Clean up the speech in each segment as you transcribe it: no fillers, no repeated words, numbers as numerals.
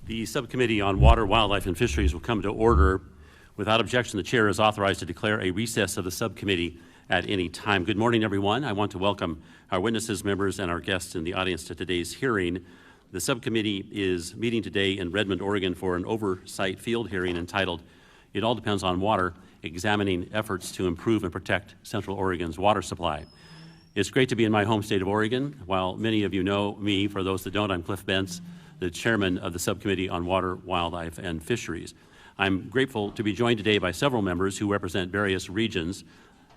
The Subcommittee on Water, Wildlife, and Fisheries will come to order. Without objection, the chair is authorized to declare a recess of the subcommittee at any time. Good morning, everyone. I want to welcome our witnesses, members, and our guests in the audience to today's hearing. The subcommittee is meeting today in Redmond, Oregon for an oversight field hearing entitled, "It All Depends on Water, Examining Efforts to Improve and Protect Central Oregon's Water Supply." It's great to be in my home state of Oregon. While many of you know me, for those that don't, I'm Cliff Bentz, the chairman of the Subcommittee on Water, Wildlife, and Fisheries. I'm grateful to be joined today by several members who represent various regions.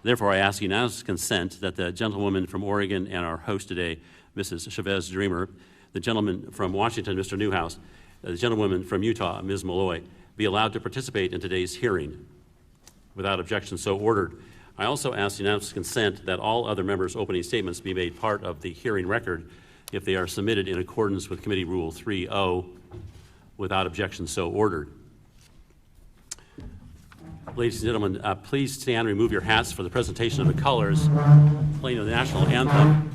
Therefore, I ask unanimous consent that the gentlewoman from Oregon and our host today, Mrs. Chavez-Dreamer, the gentleman from Washington, Mr. Newhouse, the gentlewoman from Utah, Ms. Malloy, be allowed to participate in today's hearing. Without objection, so ordered. I also ask unanimous consent that all other members' opening statements be made part of the hearing record if they are submitted in accordance with Committee Rule 3.0. Without objection, so ordered. Ladies and gentlemen, please stand and remove your hats for the presentation of the colors, playing of the national anthem.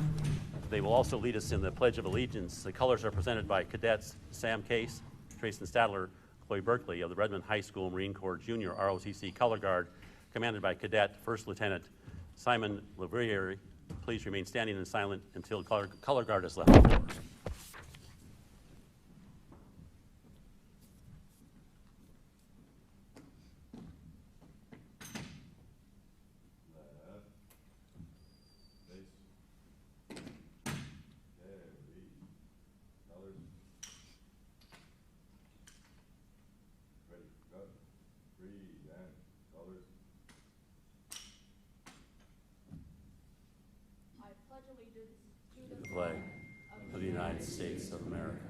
They will also lead us in the Pledge of Allegiance. The colors are presented by Cadets Sam Case, Tracy Stadler, Chloe Berkeley of the Redmond High School Marine Corps Junior ROTC Color Guard, commanded by Cadet First Lieutenant Simon Lavrieri. Please remain standing and silent until color guard is left the floor. Of the United States of America,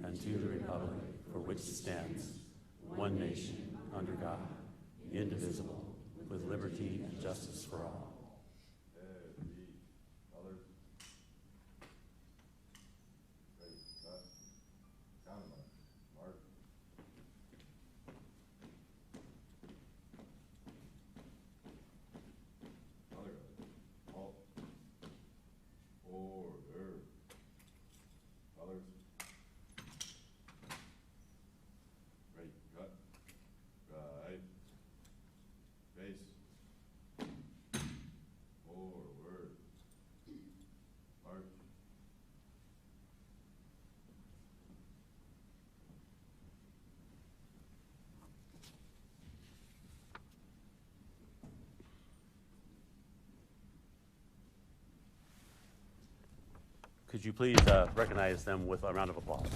and to the republic for which it stands, one nation, under God, indivisible, with liberty and justice for all. Could you please recognize them with a round of applause?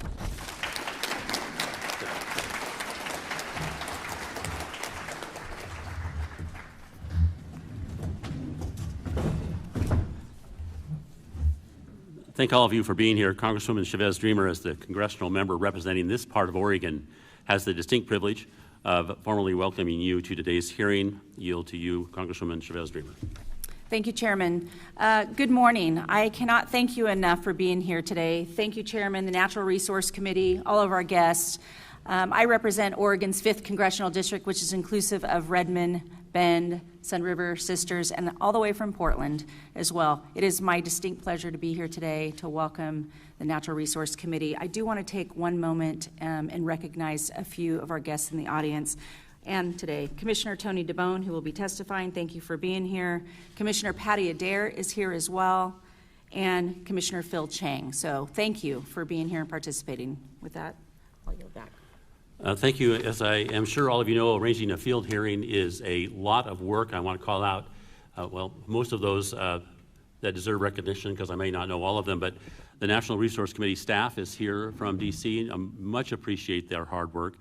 Thank all of you for being here. Congresswoman Chavez-Dreamer, as the congressional member representing this part of Oregon, has the distinct privilege of formally welcoming you to today's hearing. Yield to you, Congresswoman Chavez-Dreamer. Thank you, Chairman. Good morning. I cannot thank you enough for being here today. Thank you, Chairman, the Natural Resource Committee, all of our guests. I represent Oregon's 5th Congressional District, which is inclusive of Redmond, Bend, Sun River, Sisters, and all the way from Portland as well. It is my distinct pleasure to be here today to welcome the Natural Resource Committee. I do want to take one moment and recognize a few of our guests in the audience. And today, Commissioner Tony DeBone, who will be testifying, thank you for being here. Commissioner Patty Adair is here as well, and Commissioner Phil Chang. So thank you for being here and participating. With that, I'll yield back. Thank you. As I am sure all of you know, arranging a field hearing is a lot of work. I want to call out, most of those that deserve recognition, because I may not know all of them, but the National Resource Committee staff is here from DC. I much appreciate their hard work.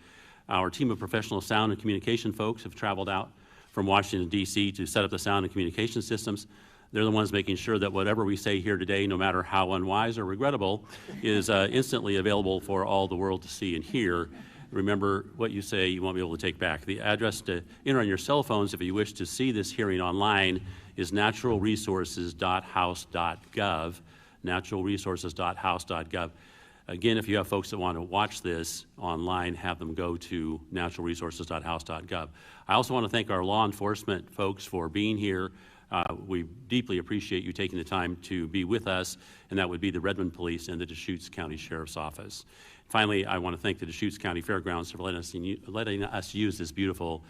Our team of professional sound and communication folks have traveled out from Washington, D.C. to set up the sound and communication systems. They're the ones making sure that whatever we say here today, no matter how unwise or regrettable, is instantly available for all the world to see and hear. Remember, what you say you won't be able to take back. The address to enter on your cell phones if you wish to see this hearing online is naturalresources.house.gov, naturalresources.house.gov. Again, if you have folks that want to watch this online, have them go to naturalresources.house.gov. I also want to thank our law enforcement folks for being here. We deeply appreciate you taking the time to be with us, and that would be the Redmond Police and the Deschutes County Sheriff's Office. Finally, I want to thank the Deschutes County Fairgrounds for letting us use this beautiful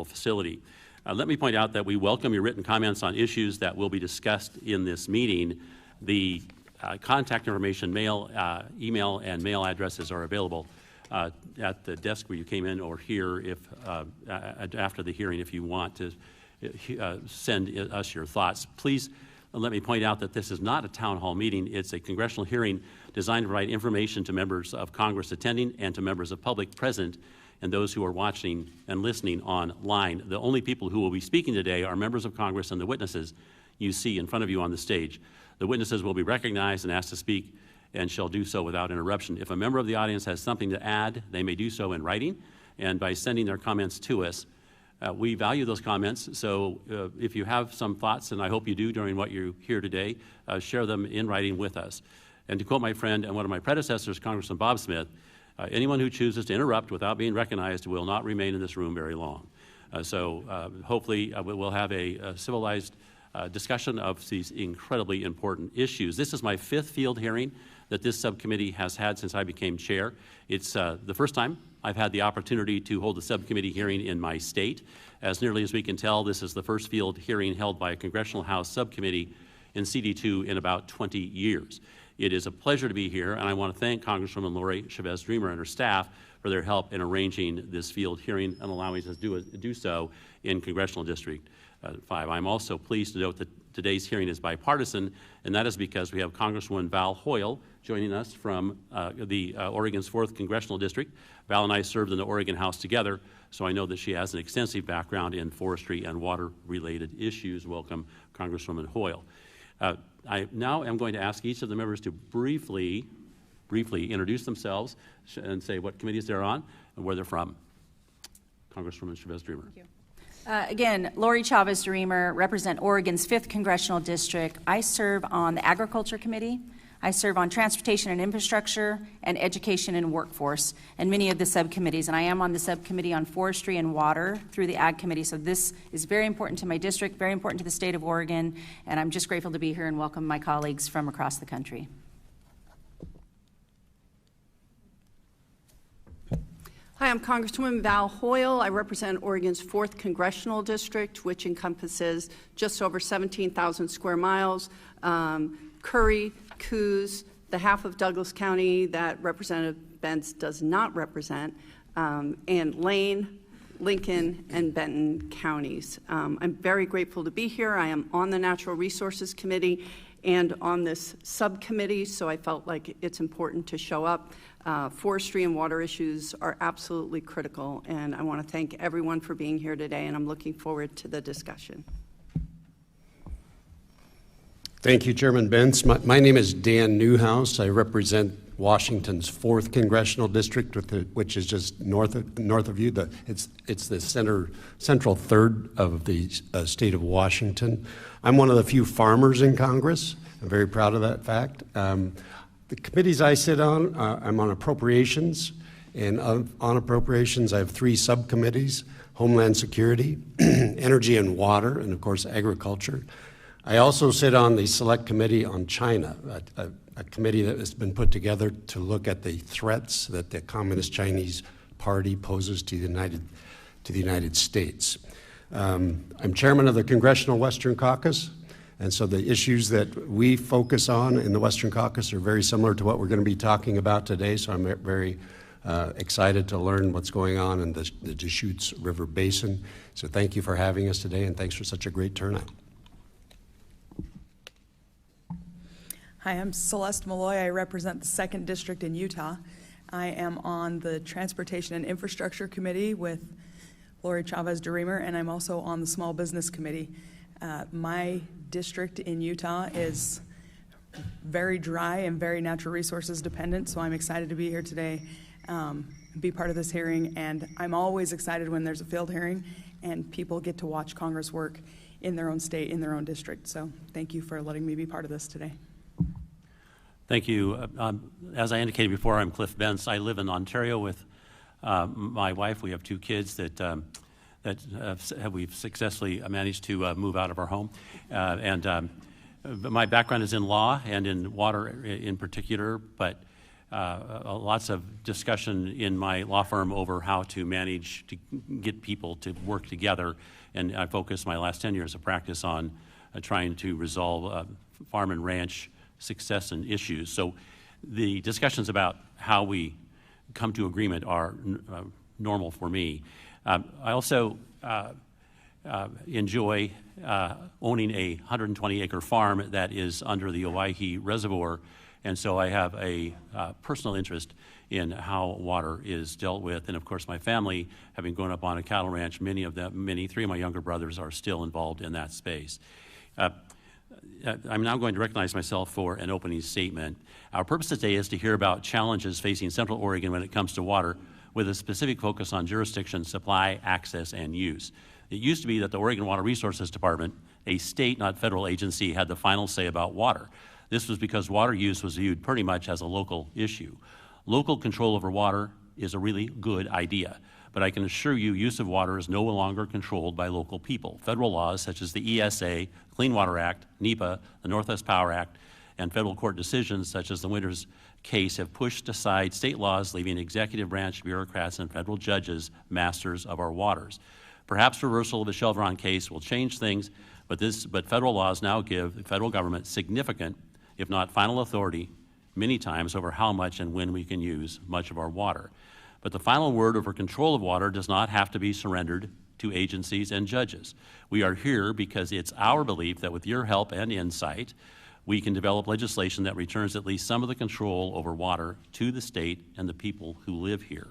facility. Let me point out that we welcome your written comments on issues that will be discussed in this meeting. The contact information, email, and mail addresses are available at the desk where you came in, or here if after the hearing if you want to send us your thoughts. Please let me point out that this is not a town hall meeting. It's a congressional hearing designed to provide information to members of Congress attending and to members of public present and those who are watching and listening online. The only people who will be speaking today are members of Congress and the witnesses you see in front of you on the stage. The witnesses will be recognized and asked to speak and shall do so without interruption. If a member of the audience has something to add, they may do so in writing and by sending their comments to us. We value those comments, so if you have some thoughts, and I hope you do during what you hear today, share them in writing with us. And to quote my friend and one of my predecessors, Congressman Bob Smith, anyone who chooses to interrupt without being recognized will not remain in this room very long. Hopefully we'll have a civilized discussion of these incredibly important issues. This is my 5th field hearing that this subcommittee has had since I became chair. It's the first time I've had the opportunity to hold a subcommittee hearing in my state. As nearly as we can tell, this is the first field hearing held by a Congressional House subcommittee in CD2 in about 20 years. It is a pleasure to be here, and I want to thank Congresswoman Lori Chavez-Dreamer and her staff for their help in arranging this field hearing and allowing us to do so in Congressional District 5. I'm also pleased to note that today's hearing is bipartisan, and that is because we have Congresswoman Val Hoyle joining us from Oregon's 4th Congressional District. Val and I served in the Oregon House together, so I know that she has an extensive background in forestry and water-related issues. Welcome, Congresswoman Hoyle. I now am going to ask each of the members to briefly introduce themselves and say what committees they're on and where they're from. Congresswoman Chavez-Dreamer. Thank you. Again, Lori Chavez-Dreamer, represent Oregon's 5th Congressional District. I serve on the Agriculture Committee. I serve on Transportation and Infrastructure and Education and Workforce and many of the subcommittees. And I am on the subcommittee on Forestry and Water through the Ag Committee. So this is very important to my district, very important to the state of Oregon. And I'm just grateful to be here and welcome my colleagues from across the country. Hi, I'm Congresswoman Val Hoyle. I represent Oregon's 4th Congressional District, which encompasses just over 17,000 square miles. Curry, Coos, the half of Douglas County that Representative Bentz does not represent, and Lane, Lincoln, and Benton counties. I'm very grateful to be here. I am on the Natural Resources Committee and on this subcommittee, so I felt like it's important to show up. Forestry and water issues are absolutely critical, and I want to thank everyone for being here today, and I'm looking forward to the discussion. Thank you, Chairman Bentz. My name is Dan Newhouse. I represent Washington's 4th Congressional District, which is just north of you. It's the central third of the state of Washington. I'm one of the few farmers in Congress. I'm very proud of that fact. The committees I sit on, I'm on appropriations, and on appropriations I have 3 subcommittees: Homeland Security, Energy and Water, and of course agriculture. I also sit on the Select Committee on China, a committee that has been put together to look at the threats that the Communist Chinese Party poses to the United States. I'm chairman of the Congressional Western Caucus, and so the issues that we focus on in the Western Caucus are very similar to what we're going to be talking about today, so I'm very excited to learn what's going on in the Deschutes River Basin. So thank you for having us today, and thanks for such a great turnout. Hi, I'm Celeste Malloy. I represent the 2nd District in Utah. I am on the Transportation and Infrastructure Committee with Lori Chavez-Dreamer, and I'm also on the Small Business Committee. My district in Utah is very dry and very natural resources dependent, so I'm excited to be here today, be part of this hearing, and I'm always excited when there's a field hearing and people get to watch Congress work in their own state, in their own district. So thank you for letting me be part of this today. Thank you. As I indicated before, I'm Cliff Bentz. I live in Ontario with my wife. We have 2 kids that we've successfully managed to move out of our home. But my background is in law and in water in particular, but lots of discussion in my law firm over how to manage to get people to work together, and I focused my last 10 years of practice on trying to resolve farm and ranch success and issues. So the discussions about how we come to agreement are normal for me. I also enjoy owning a 120-acre farm that is under the Owyhee Reservoir, and so I have a personal interest in how water is dealt with. And of course, my family, having grown up on a cattle ranch, three of my younger brothers are still involved in that space. I'm now going to recognize myself for an opening statement. Our purpose today is to hear about challenges facing Central Oregon when it comes to water, with a specific focus on jurisdiction, supply, access, and use. It used to be that the Oregon Water Resources Department, a state, not federal agency, had the final say about water. This was because water use was viewed pretty much as a local issue. Local control over water is a really good idea, but I can assure you use of water is no longer controlled by local people. Federal laws such as the ESA, Clean Water Act, NEPA, the Northwest Power Act, and federal court decisions such as the Winters case have pushed aside state laws, leaving executive branch bureaucrats and federal judges masters of our waters. Perhaps reversal of the Chevron case will change things, but federal laws now give the federal government significant, if not final authority, many times over how much and when we can use much of our water. But the final word over control of water does not have to be surrendered to agencies and judges. We are here because it's our belief that with your help and insight, we can develop legislation that returns at least some of the control over water to the state and the people who live here.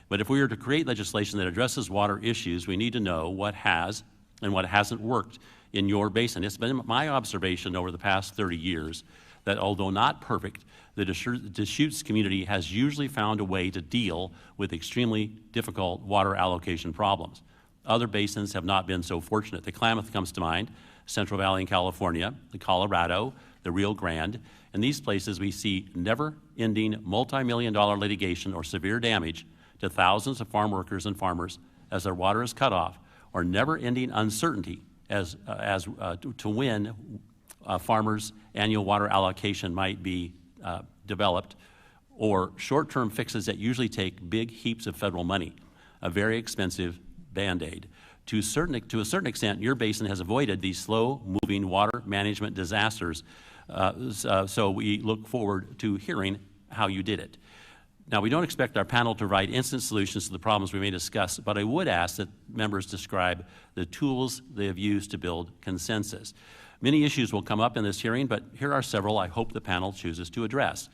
But if we are to create legislation that addresses water issues, we need to know what has and what hasn't worked in your basin. It's been my observation over the past 30 years that although not perfect, the Deschutes community has usually found a way to deal with extremely difficult water allocation problems. Other basins have not been so fortunate. The Klamath comes to mind, Central Valley in California, the Colorado, the Rio Grande. In these places, we see never-ending multi-million-dollar litigation or severe damage to thousands of farm workers and farmers as their water is cut off, or never-ending uncertainty to when farmers' annual water allocation might be developed, or short-term fixes that usually take big heaps of federal money, a very expensive Band-Aid. To a certain extent, your basin has avoided these slow-moving water management disasters, so we look forward to hearing how you did it. Now, we don't expect our panel to provide instant solutions to the problems we may discuss, but I would ask that members describe the tools they have used to build consensus. Many issues will come up in this hearing, but here are several I hope the panel chooses to address.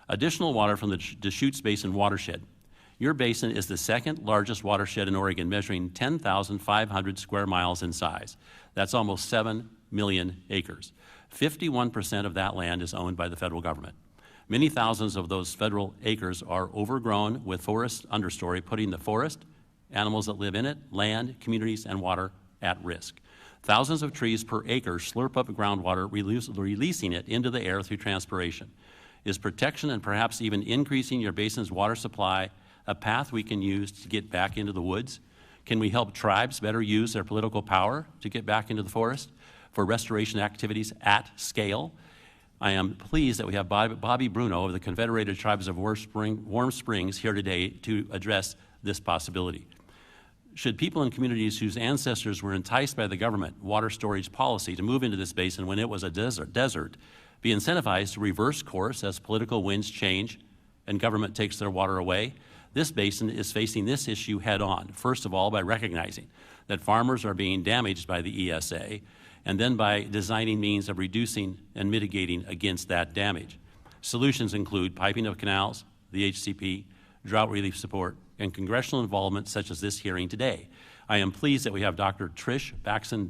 Additional water from the Deschutes Basin watershed. Your basin is the second largest watershed in Oregon, measuring 10,500 square miles in size. That's almost 7 million acres. 51% of that land is owned by the federal government. Many thousands of those federal acres are overgrown with forest understory, putting the forest, animals that live in it, land, communities, and water at risk. Thousands of trees per acre slurp up groundwater, releasing it into the air through transpiration. Is protection and perhaps even increasing your basin's water supply a path we can use to get back into the woods? Can we help tribes better use their political power to get back into the forest for restoration activities at scale? I am pleased that we have Bobby Brunoe of the Confederated Tribes of Warm Springs here today to address this possibility. Should people in communities whose ancestors were enticed by the government water storage policy to move into this basin when it was a desert be incentivized to reverse course as political winds change and government takes their water away? This basin is facing this issue head on, first of all by recognizing that farmers are being damaged by the ESA, and then by designing means of reducing and mitigating against that damage. Solutions include piping of canals, the HCP, drought relief support, and congressional involvement such as this hearing today. I am pleased that we have Dr. Trish Backsen,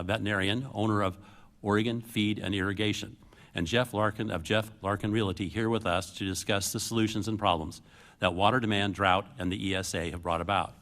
veterinarian, owner of Oregon Feed and Irrigation, and Jeff Larkin of Jeff Larkin Realty here with us to discuss the solutions and problems that water demand, drought, and the ESA have brought about.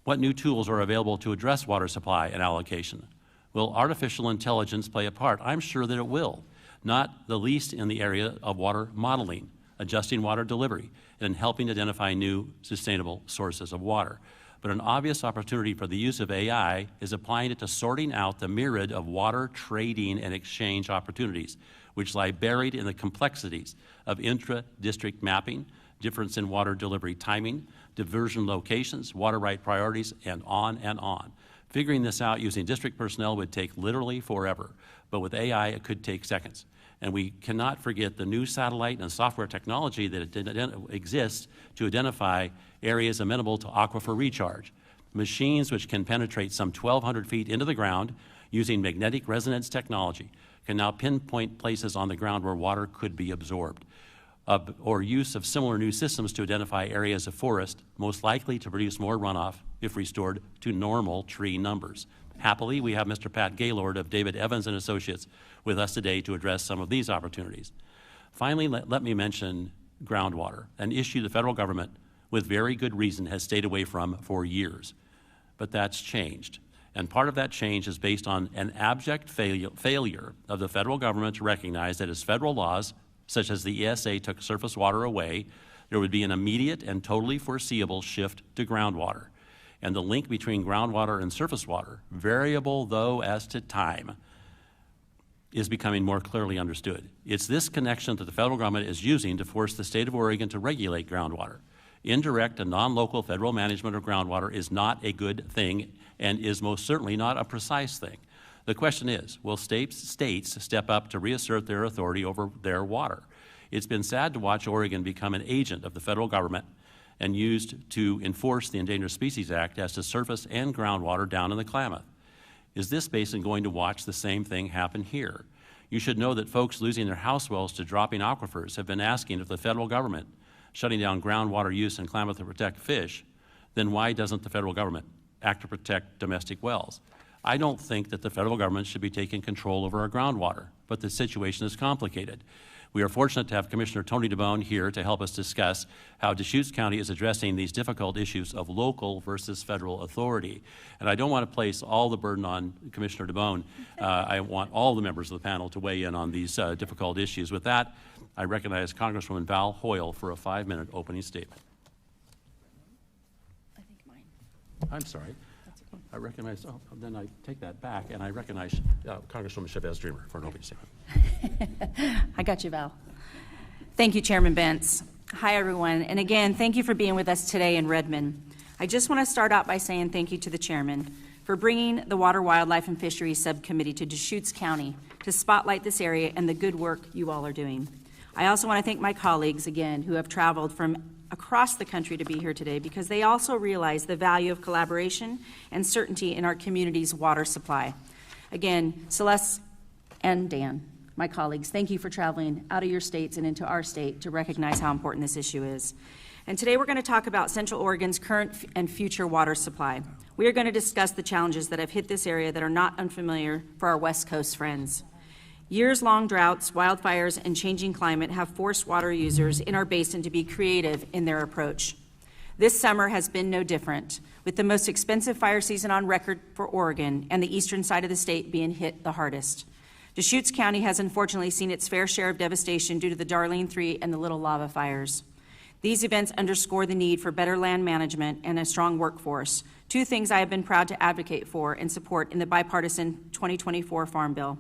What new tools are available to address water supply and allocation? Will artificial intelligence play a part? I'm sure that it will, not the least in the area of water modeling, adjusting water delivery, and helping identify new sustainable sources of water. But an obvious opportunity for the use of AI is applying it to sorting out the myriad of water trading and exchange opportunities, which lie buried in the complexities of intra-district mapping, difference in water delivery timing, diversion locations, water right priorities, and on and on. Figuring this out using district personnel would take literally forever, but with AI, it could take seconds. And we cannot forget the new satellite and software technology that exists to identify areas amenable to aquifer recharge. Machines which can penetrate some 1,200 feet into the ground using magnetic resonance technology can now pinpoint places on the ground where water could be absorbed. Or use of similar new systems to identify areas of forest most likely to produce more runoff if restored to normal tree numbers. Happily, we have Mr. Pat Gaylord of David Evans and Associates with us today to address some of these opportunities. Finally, let me mention groundwater, an issue the federal government, with very good reason, has stayed away from for years. But that's changed. And part of that change is based on an abject failure of the federal government to recognize that as federal laws, such as the ESA, took surface water away, there would be an immediate and totally foreseeable shift to groundwater. And the link between groundwater and surface water, variable though as to time, is becoming more clearly understood. It's this connection that the federal government is using to force the state of Oregon to regulate groundwater. Indirect and non-local federal management of groundwater is not a good thing and is most certainly not a precise thing. The question is, will states step up to reassert their authority over their water? It's been sad to watch Oregon become an agent of the federal government and used to enforce the Endangered Species Act as to surface and groundwater down in the Klamath. Is this basin going to watch the same thing happen here? You should know that folks losing their house wells to dropping aquifers have been asking if the federal government shutting down groundwater use in Klamath to protect fish, then why doesn't the federal government act to protect domestic wells? I don't think that the federal government should be taking control over our groundwater, but the situation is complicated. We are fortunate to have Commissioner Tony DeBone here to help us discuss how Deschutes County is addressing these difficult issues of local versus federal authority. And I don't want to place all the burden on Commissioner DeBone. I want all the members of the panel to weigh in on these difficult issues. With that, I recognize Congresswoman Val Hoyle for a 5-minute opening statement. I think mine. I'm sorry. I recognize, then I take that back, and I recognize Congresswoman Chavez-Dreamer for an opening statement. I got you, Val. Thank you, Chairman Bentz. Hi, everyone. And again, thank you for being with us today in Redmond. I just want to start out by saying thank you to the Chairman for bringing the Water, Wildlife, and Fisheries Subcommittee to Deschutes County to spotlight this area and the good work you all are doing. I also want to thank my colleagues, again, who have traveled from across the country to be here today because they also realize the value of collaboration and certainty in our community's water supply. Again, Celeste and Dan, my colleagues, thank you for traveling out of your states and into our state to recognize how important this issue is. And today we're going to talk about Central Oregon's current and future water supply. We are going to discuss the challenges that have hit this area that are not unfamiliar for our West Coast friends. Years-long droughts, wildfires, and changing climate have forced water users in our basin to be creative in their approach. This summer has been no different, with the most expensive fire season on record for Oregon and the eastern side of the state being hit the hardest. Deschutes County has unfortunately seen its fair share of devastation due to the Darlene 3 and the Little Lava fires. These events underscore the need for better land management and a strong workforce, two things I have been proud to advocate for and support in the bipartisan 2024 Farm Bill.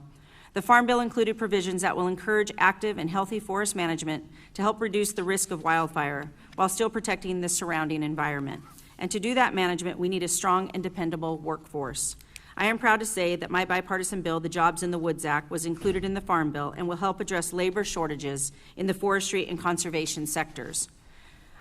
The Farm Bill included provisions that will encourage active and healthy forest management to help reduce the risk of wildfire while still protecting the surrounding environment. And to do that management, we need a strong and dependable workforce. I am proud to say that my bipartisan bill, the Jobs in the Woods Act, was included in the Farm Bill and will help address labor shortages in the forestry and conservation sectors.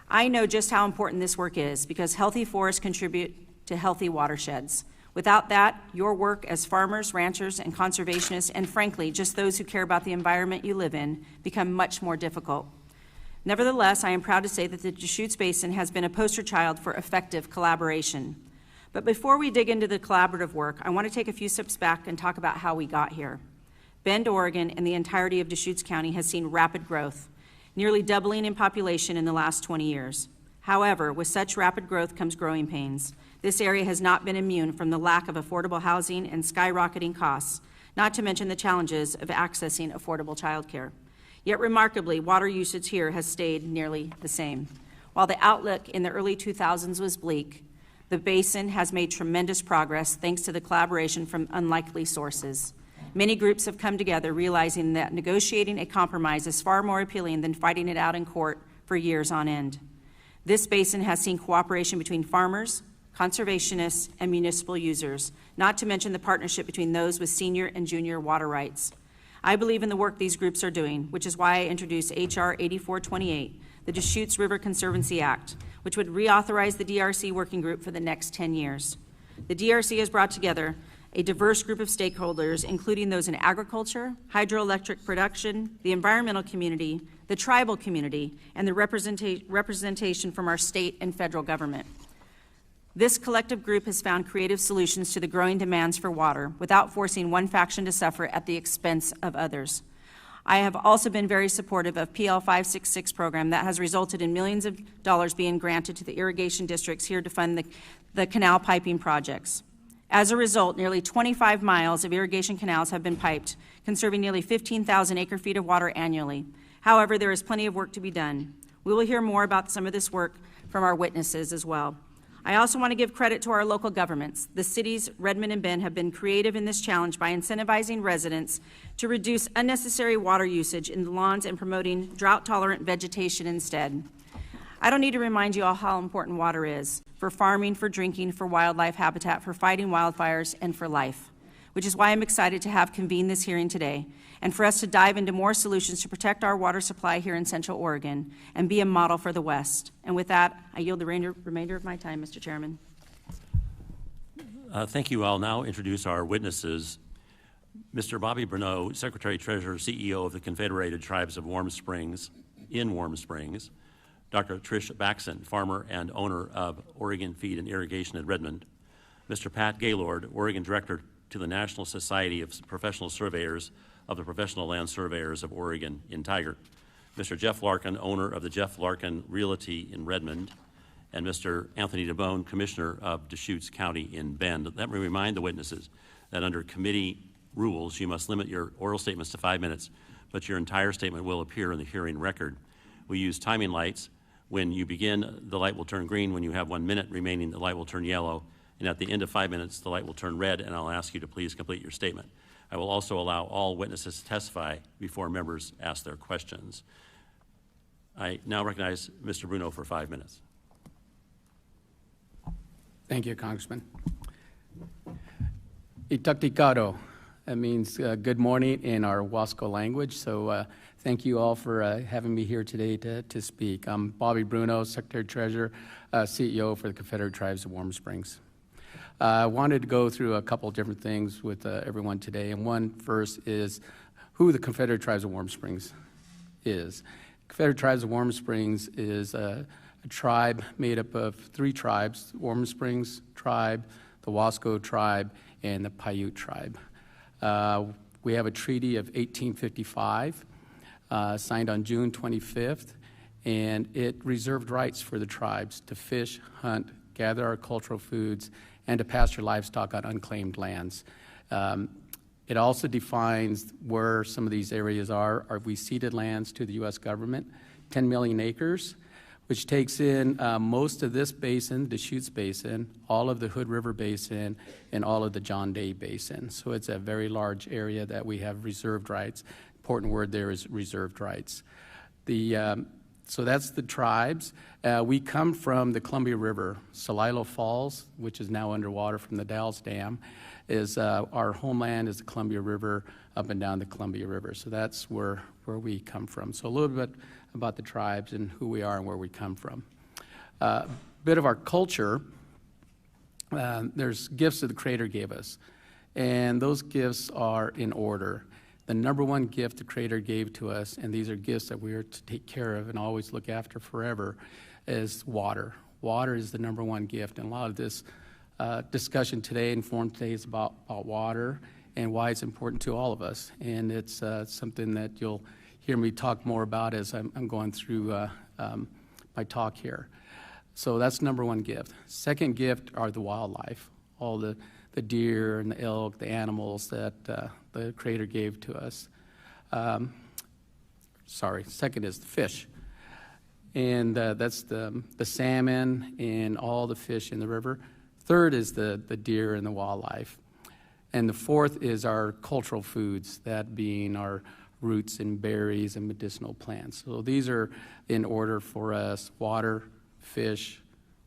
I know just how important this work is because healthy forests contribute to healthy watersheds. Without that, your work as farmers, ranchers, and conservationists, and frankly, just those who care about the environment you live in, become much more difficult. Nevertheless, I am proud to say that the Deschutes Basin has been a poster child for effective collaboration. But before we dig into the collaborative work, I want to take a few steps back and talk about how we got here. Bend, Oregon, and the entirety of Deschutes County has seen rapid growth, nearly doubling in population in the last 20 years. However, with such rapid growth comes growing pains. This area has not been immune from the lack of affordable housing and skyrocketing costs, not to mention the challenges of accessing affordable childcare. Yet remarkably, water usage here has stayed nearly the same. While the outlook in the early 2000s was bleak, The basin has made tremendous progress thanks to the collaboration from unlikely sources. Many groups have come together realizing that negotiating a compromise is far more appealing than fighting it out in court for years on end. This basin has seen cooperation between farmers, conservationists, and municipal users, not to mention the partnership between those with senior and junior water rights. I believe in the work these groups are doing, which is why I introduced H.R. 8428, the Deschutes River Conservancy Act, which would reauthorize the DRC working group for the next 10 years. The DRC has brought together a diverse group of stakeholders, including those in agriculture, hydroelectric production, the environmental community, the tribal community, and the representation from our state and federal government. This collective group has found creative solutions to the growing demands for water without forcing one faction to suffer at the expense of others. I have also been very supportive of PL 566 program that has resulted in millions of dollars being granted to the irrigation districts here to fund the canal piping projects. As a result, nearly 25 miles of irrigation canals have been piped, conserving nearly 15,000 acre-feet of water annually. However, there is plenty of work to be done. We will hear more about some of this work from our witnesses as well. I also want to give credit to our local governments. The cities, Redmond and Bend, have been creative in this challenge by incentivizing residents to reduce unnecessary water usage in the lawns and promoting drought-tolerant vegetation instead. I don't need to remind you all how important water is for farming, for drinking, for wildlife habitat, for fighting wildfires, and for life, which is why I'm excited to have convened this hearing today and for us to dive into more solutions to protect our water supply here in Central Oregon and be a model for the West. And with that, I yield the remainder of my time, Mr. Chairman. Thank you. I'll now introduce our witnesses. Mr. Bobby Brunoe, Secretary-Treasurer, CEO of the Confederated Tribes of Warm Springs, in Warm Springs. Dr. Trish Backsen, farmer and owner of Oregon Feed and Irrigation at Redmond. Mr. Pat Gaylord, Oregon Director to the National Society of Professional Surveyors of the Professional Land Surveyors of Oregon in Tigard. Mr. Jeff Larkin, owner of the Jeff Larkin Realty in Redmond, and Mr. Anthony DeBone, Commissioner of Deschutes County in Bend. Let me remind the witnesses that under committee rules, you must limit your oral statements to 5 minutes, but your entire statement will appear in the hearing record. We use timing lights. When you begin, the light will turn green. When you have 1 minute remaining, the light will turn yellow. And at the end of 5 minutes, the light will turn red, and I'll ask you to please complete your statement. I will also allow all witnesses to testify before members ask their questions. I now recognize Mr. Brunoe for 5 minutes. Thank you, Congressman. Itaktikado, that means good morning in our Wasco language, so thank you all for having me here today to speak. I'm Bobby Brunoe, Secretary-Treasurer, CEO for the Confederated Tribes of Warm Springs. I wanted to go through a couple different things with everyone today, and one first is who the Confederated Tribes of Warm Springs is. Confederated Tribes of Warm Springs is a tribe made up of 3 tribes: Warm Springs Tribe, the Wasco Tribe, and the Paiute Tribe. We have a treaty of 1855 signed on June 25th, and it reserved rights for the tribes to fish, hunt, gather our cultural foods, and to pasture livestock on unclaimed lands. It also defines where some of these areas are. We ceded lands to the U.S. government, 10 million acres, which takes in most of this basin, Deschutes Basin, all of the Hood River Basin, and all of the John Day Basin. So it's a very large area that we have reserved rights. Important word there is reserved rights. So that's the tribes. We come from the Columbia River. Celilo Falls, which is now underwater from the Dalles Dam, is our homeland is the Columbia River, up and down the Columbia River. So that's where we come from. So a little bit about the tribes and who we are and where we come from. A bit of our culture, there's gifts that the Creator gave us, and those gifts are in order. The number one gift the Creator gave to us, and these are gifts that we are to take care of and always look after forever, is water. Water is the number one gift, and a lot of this discussion today and forum today is about water and why it's important to all of us. And it's something that you'll hear me talk more about as I'm going through my talk here. So that's number one gift. Second gift are the wildlife, all the deer and the elk, the animals that the Creator gave to us. Second is the fish. And that's the salmon and all the fish in the river. Third is the deer and the wildlife. And the fourth is our cultural foods, that being our roots and berries and medicinal plants. So these are in order for us: water, fish,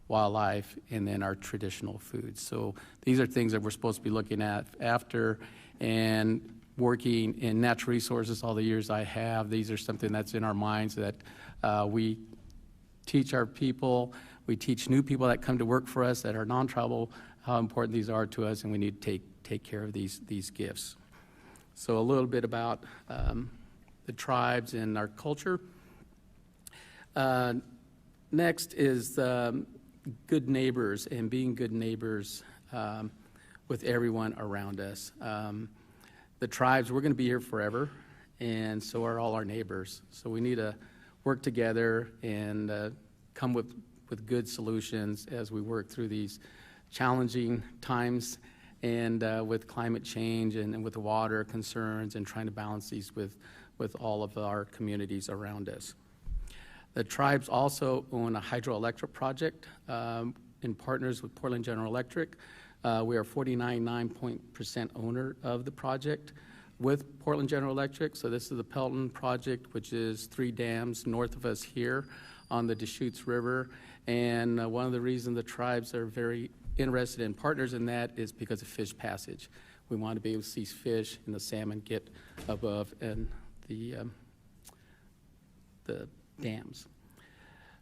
wildlife, and then our traditional foods. So these are things that we're supposed to be looking at after, and working in natural resources all the years I have, these are something that's in our minds that we teach our people. We teach new people that come to work for us that are non-tribal how important these are to us, and we need to take care of these gifts. So a little bit about the tribes and our culture. Next is good neighbors and being good neighbors with everyone around us. The tribes, we're going to be here forever, and so are all our neighbors. So we need to work together and come with good solutions as we work through these challenging times, and with climate change and with the water concerns, and trying to balance these with all of our communities around us. The tribes also own a hydroelectric project in partners with Portland General Electric. We are 49.9% owner of the project with Portland General Electric. So this is the Pelton project, which is 3 dams north of us here on the Deschutes River. And one of the reasons the tribes are very interested in partners in that is because of fish passage. We want to be able to see fish and the salmon get above and the dams.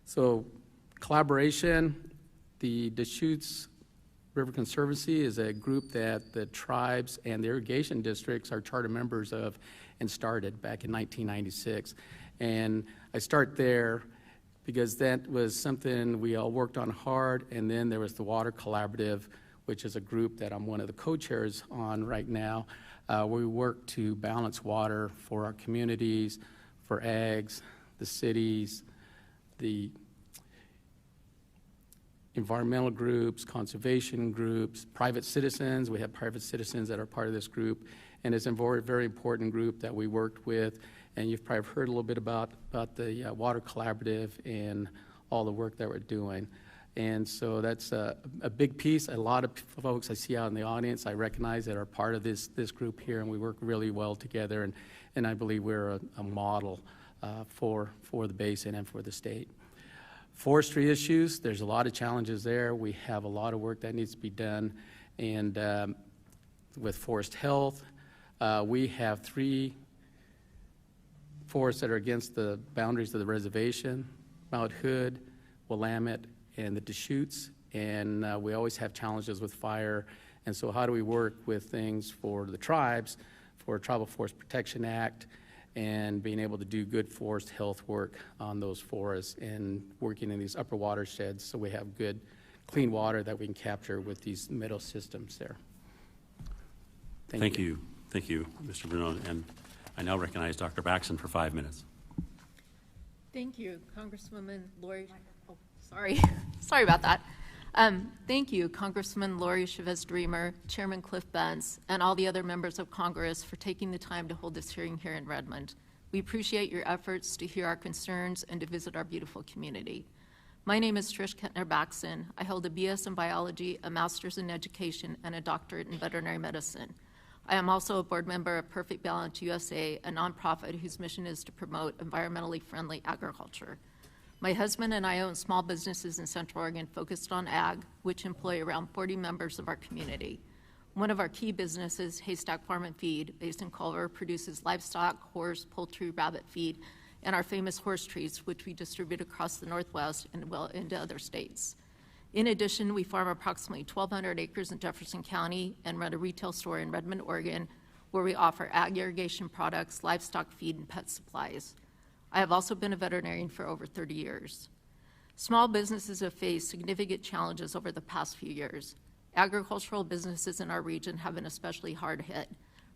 So collaboration, the Deschutes River Conservancy is a group that the tribes and the irrigation districts are charter members of and started back in 1996. And I start there because that was something we all worked on hard, and then there was the Water Collaborative, which is a group that I'm one of the co-chairs on right now. We work to balance water for our communities, for ags, the cities, the environmental groups, conservation groups, private citizens. We have private citizens that are part of this group, and it's a very, very important group that we worked with. And you've probably heard a little bit about the Water Collaborative and all the work that we're doing. And so that's a big piece. A lot of folks I see out in the audience, I recognize that are part of this group here, and we work really well together. And I believe we're a model for the basin and for the state. Forestry issues, there's a lot of challenges there. We have a lot of work that needs to be done. And with forest health, we have 3 forests that are against the boundaries of the reservation: Mount Hood, Willamette, and the Deschutes. And we always have challenges with fire. And so how do we work with things for the tribes, for Tribal Forest Protection Act, and being able to do good forest health work on those forests and working in these upper watersheds so we have good, clean water that we can capture with these meadow systems there. Thank you. Thank you, Mr. Brunoe. And I now recognize Dr. Backsen for 5 minutes. Thank you, Congresswoman Lori. Oh, sorry. Sorry about that. Thank you, Congresswoman Lori Chavez-DeRemer, Chairman Cliff Bentz, and all the other members of Congress for taking the time to hold this hearing here in Redmond. We appreciate your efforts to hear our concerns and to visit our beautiful community. My name is Trish Kettner-Backsen. I hold a BS in biology, a master's in education, and a doctorate in veterinary medicine. I am also a board member of Perfect Balance USA, a nonprofit whose mission is to promote environmentally friendly agriculture. My husband and I own small businesses in Central Oregon focused on ag, which employ around 40 members of our community. One of our key businesses, Haystack Farm and Feed, based in Culver, produces livestock, horse, poultry, rabbit feed, and our famous horse treats, which we distribute across the Northwest and well into other states. In addition, we farm approximately 1,200 acres in Jefferson County and run a retail store in Redmond, Oregon, where we offer ag irrigation products, livestock feed, and pet supplies. I have also been a veterinarian for over 30 years. Small businesses have faced significant challenges over the past few years. Agricultural businesses in our region have been especially hard hit.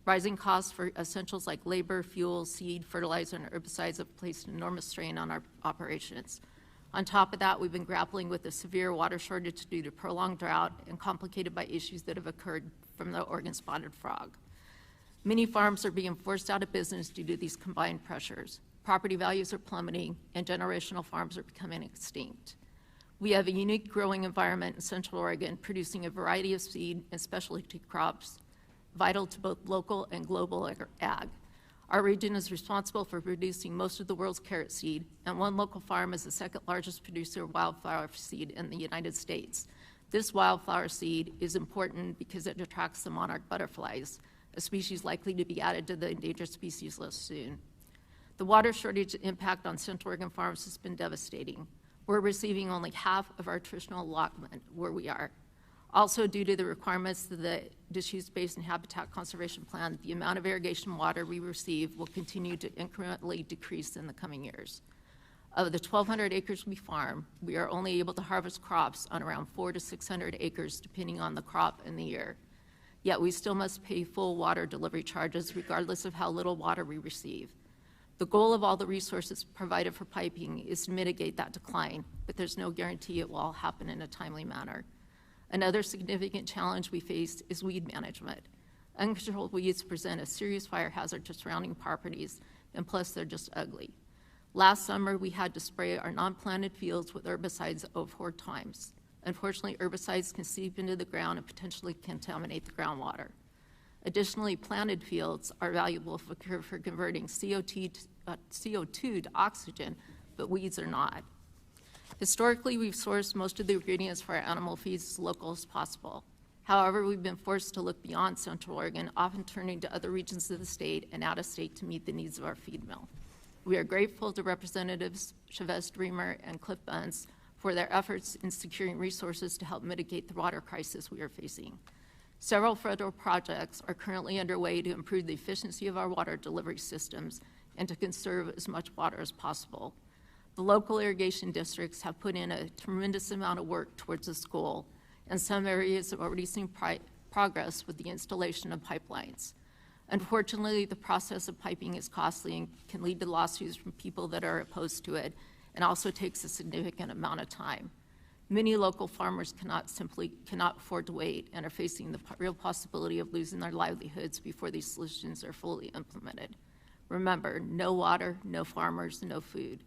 Rising costs for essentials like labor, fuel, seed, fertilizer, and herbicides have placed an enormous strain on our operations. On top of that, we've been grappling with a severe water shortage due to prolonged drought and complicated by issues that have occurred from the Oregon spotted frog. Many farms are being forced out of business due to these combined pressures. Property values are plummeting, and generational farms are becoming extinct. We have a unique growing environment in Central Oregon, producing a variety of seed and specialty crops vital to both local and global ag. Our region is responsible for producing most of the world's carrot seed, and one local farm is the second largest producer of wildflower seed in the United States. This wildflower seed is important because it attracts the monarch butterflies, a species likely to be added to the endangered species list soon. The water shortage impact on Central Oregon farms has been devastating. We're receiving only half of our traditional allotment where we are. Also, due to the requirements of the Deschutes Basin Habitat Conservation Plan, the amount of irrigation water we receive will continue to incrementally decrease in the coming years. Of the 1,200 acres we farm, we are only able to harvest crops on around 400 to 600 acres, depending on the crop and the year. Yet we still must pay full water delivery charges regardless of how little water we receive. The goal of all the resources provided for piping is to mitigate that decline, but there's no guarantee it will all happen in a timely manner. Another significant challenge we face is weed management. Uncontrolled weeds present a serious fire hazard to surrounding properties, and plus they're just ugly. Last summer, we had to spray our non-planted fields with herbicides over 4 times. Unfortunately, herbicides can seep into the ground and potentially contaminate the groundwater. Additionally, planted fields are valuable for converting CO2 to oxygen, but weeds are not. Historically, we've sourced most of the ingredients for our animal feeds as local as possible. However, we've been forced to look beyond Central Oregon, often turning to other regions of the state and out of state to meet the needs of our feed mill. We are grateful to Representatives Chavez Dreamer and Cliff Bunce for their efforts in securing resources to help mitigate the water crisis we are facing. Several federal projects are currently underway to improve the efficiency of our water delivery systems and to conserve as much water as possible. The local irrigation districts have put in a tremendous amount of work towards this goal, and some areas have already seen progress with the installation of pipelines. Unfortunately, the process of piping is costly and can lead to lawsuits from people that are opposed to it, and also takes a significant amount of time. Many local farmers cannot afford to wait and are facing the real possibility of losing their livelihoods before these solutions are fully implemented. Remember, no water, no farmers, no food.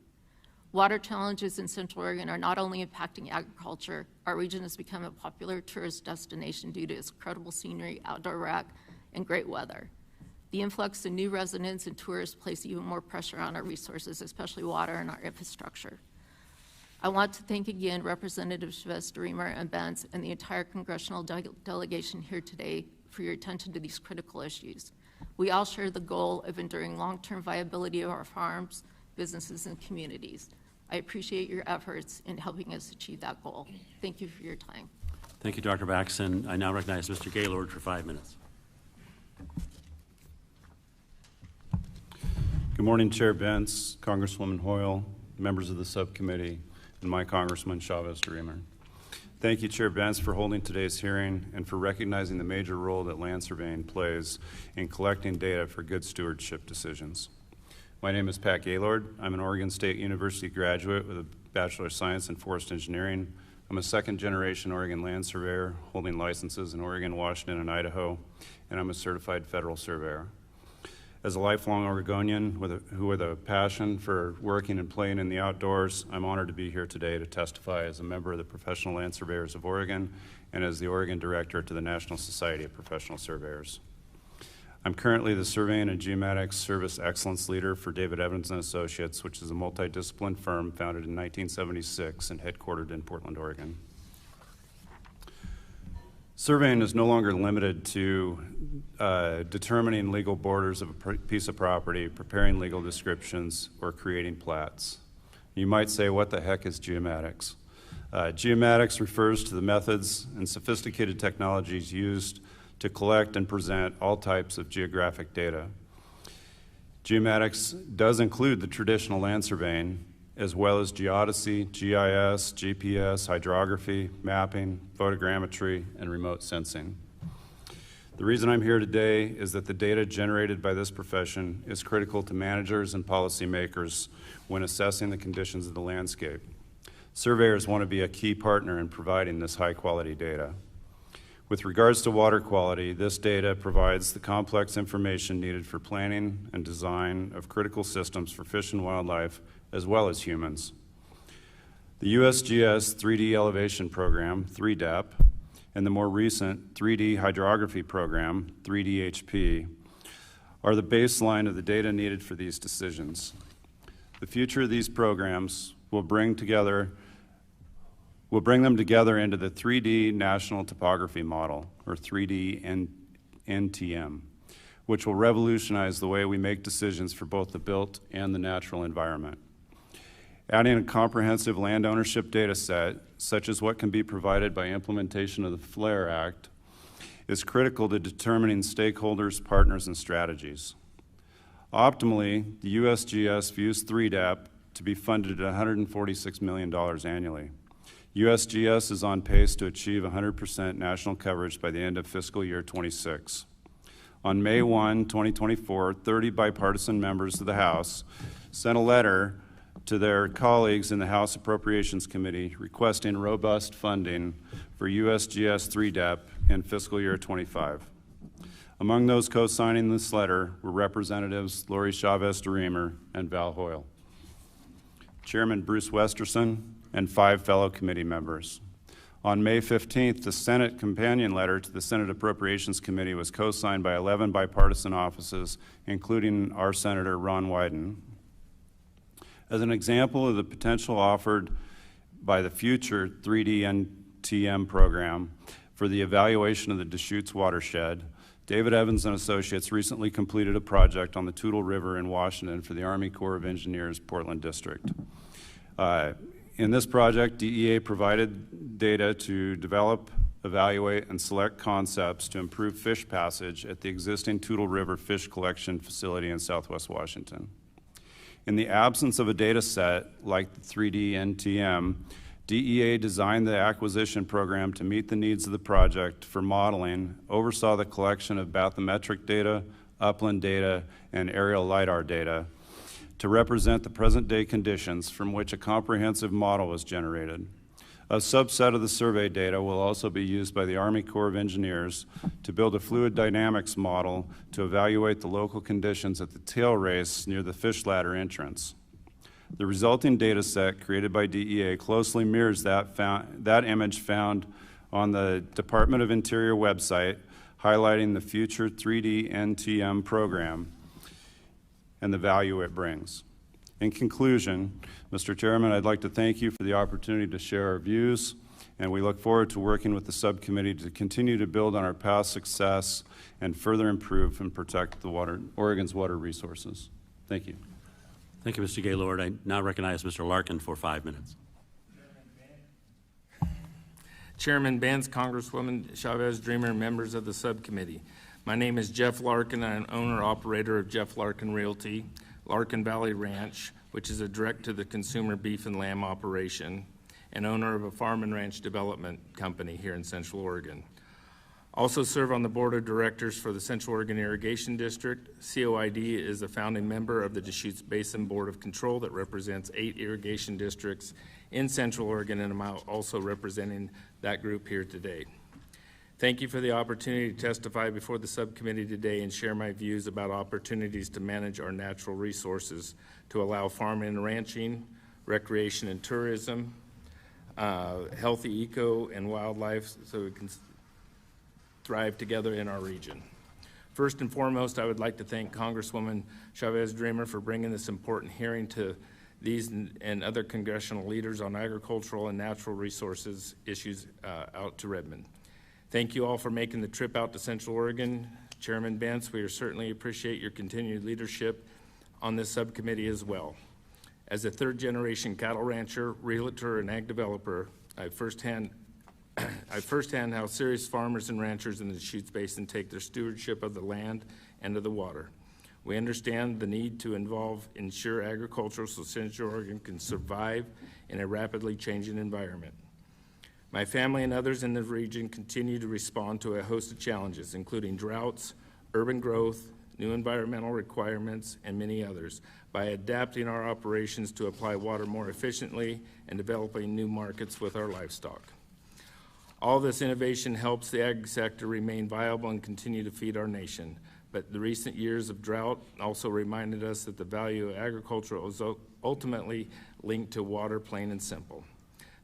Water challenges in Central Oregon are not only impacting agriculture, our region has become a popular tourist destination due to its incredible scenery, outdoor rec, and great weather. The influx of new residents and tourists place even more pressure on our resources, especially water and our infrastructure. I want to thank again Representatives Chavez Dreamer and Bunce and the entire congressional delegation here today for your attention to these critical issues. We all share the goal of enduring long-term viability of our farms, businesses, and communities. I appreciate your efforts in helping us achieve that goal. Thank you for your time. Thank you, Dr. Backsen. I now recognize Mr. Gaylord for 5 minutes. Good morning, Chair Bentz, Congresswoman Hoyle, members of the subcommittee, and my Congressman Chavez Dreamer. Thank you, Chair Bentz, for holding today's hearing and for recognizing the major role that land surveying plays in collecting data for good stewardship decisions. My name is Pat Gaylord. I'm an Oregon State University graduate with a Bachelor of Science in Forest Engineering. I'm a second-generation Oregon land surveyor holding licenses in Oregon, Washington, and Idaho, and I'm a certified federal surveyor. As a lifelong Oregonian who with a passion for working and playing in the outdoors, I'm honored to be here today to testify as a member of the Professional Land Surveyors of Oregon and as the Oregon Director to the National Society of Professional Surveyors. I'm currently the Surveying and Geomatics Service Excellence Leader for David Evans & Associates, which is a multidisciplinary firm founded in 1976 and headquartered in Portland, Oregon. Surveying is no longer limited to determining legal borders of a piece of property, preparing legal descriptions, or creating plats. You might say, what the heck is geomatics? Geomatics refers to the methods and sophisticated technologies used to collect and present all types of geographic data. Geomatics does include the traditional land surveying, as well as geodesy, GIS, GPS, hydrography, mapping, photogrammetry, and remote sensing. The reason I'm here today is that the data generated by this profession is critical to managers and policymakers when assessing the conditions of the landscape. Surveyors want to be a key partner in providing this high-quality data. With regards to water quality, this data provides the complex information needed for planning and design of critical systems for fish and wildlife, as well as humans. The USGS 3D Elevation Program, 3DEP, and the more recent 3D Hydrography Program, 3DHP, are the baseline of the data needed for these decisions. The future of these programs will bring them together into the 3D National Topography Model, or 3D NTM, which will revolutionize the way we make decisions for both the built and the natural environment. Adding a comprehensive land ownership data set, such as what can be provided by implementation of the FLAIR Act, is critical to determining stakeholders, partners, and strategies. Optimally, the USGS views 3DEP to be funded at $146 million annually. USGS is on pace to achieve 100% national coverage by the end of fiscal year 26. On May 1, 2024, 30 bipartisan members of the House sent a letter to their colleagues in the House Appropriations Committee requesting robust funding for USGS 3DEP in fiscal year 25. Among those co-signing this letter were Representatives Lori Chavez-DeRemer and Val Hoyle, Chairman Bruce Westerson, and 5 fellow committee members. On May 15th, the Senate companion letter to the Senate Appropriations Committee was co-signed by 11 bipartisan offices, including our Senator Ron Wyden. As an example of the potential offered by the future 3D NTM program for the evaluation of the Deschutes watershed, David Evans and Associates recently completed a project on the Toutle River in Washington for the Army Corps of Engineers Portland District. In this project, DEA provided data to develop, evaluate, and select concepts to improve fish passage at the existing Toutle River fish collection facility in Southwest Washington. In the absence of a data set like the 3D NTM, DEA designed the acquisition program to meet the needs of the project for modeling, oversaw the collection of bathymetric data, upland data, and aerial LiDAR data to represent the present-day conditions from which a comprehensive model was generated. A subset of the survey data will also be used by the Army Corps of Engineers to build a fluid dynamics model to evaluate the local conditions at the tail race near the fish ladder entrance. The resulting data set created by DEA closely mirrors that image found on the Department of Interior website, highlighting the future 3D NTM program and the value it brings. In conclusion, Mr. Chairman, I'd like to thank you for the opportunity to share our views, and we look forward to working with the subcommittee to continue to build on our past success and further improve and protect Oregon's water resources. Thank you. Thank you, Mr. Gaylord. I now recognize Mr. Larkin for 5 minutes. Chairman Benz, Congresswoman Chavez-DeRemer, members of the subcommittee. My name is Jeff Larkin. I'm an owner-operator of Jeff Larkin Realty, Larkin Valley Ranch, which is a direct-to-the-consumer beef and lamb operation, and owner of a farm and ranch development company here in Central Oregon. Also serve on the board of directors for the Central Oregon Irrigation District. COID is a founding member of the Deschutes Basin Board of Control that represents 8 irrigation districts in Central Oregon, and I'm also representing that group here today. Thank you for the opportunity to testify before the subcommittee today and share my views about opportunities to manage our natural resources to allow farming and ranching, recreation and tourism, healthy eco and wildlife so we can thrive together in our region. First and foremost, I would like to thank Congresswoman Chavez-DeRemer for bringing this important hearing to these and other congressional leaders on agricultural and natural resources issues out to Redmond. Thank you all for making the trip out to Central Oregon. Chairman Bentz, we certainly appreciate your continued leadership on this subcommittee as well. As a third-generation cattle rancher, realtor, and ag developer, I firsthand how serious farmers and ranchers in the Deschutes Basin take their stewardship of the land and of the water. We understand the need to ensure agriculture so Central Oregon can survive in a rapidly changing environment. My family and others in the region continue to respond to a host of challenges, including droughts, urban growth, new environmental requirements, and many others, by adapting our operations to apply water more efficiently and developing new markets with our livestock. All this innovation helps the ag sector remain viable and continue to feed our nation. But the recent years of drought also reminded us that the value of agriculture is ultimately linked to water, plain and simple.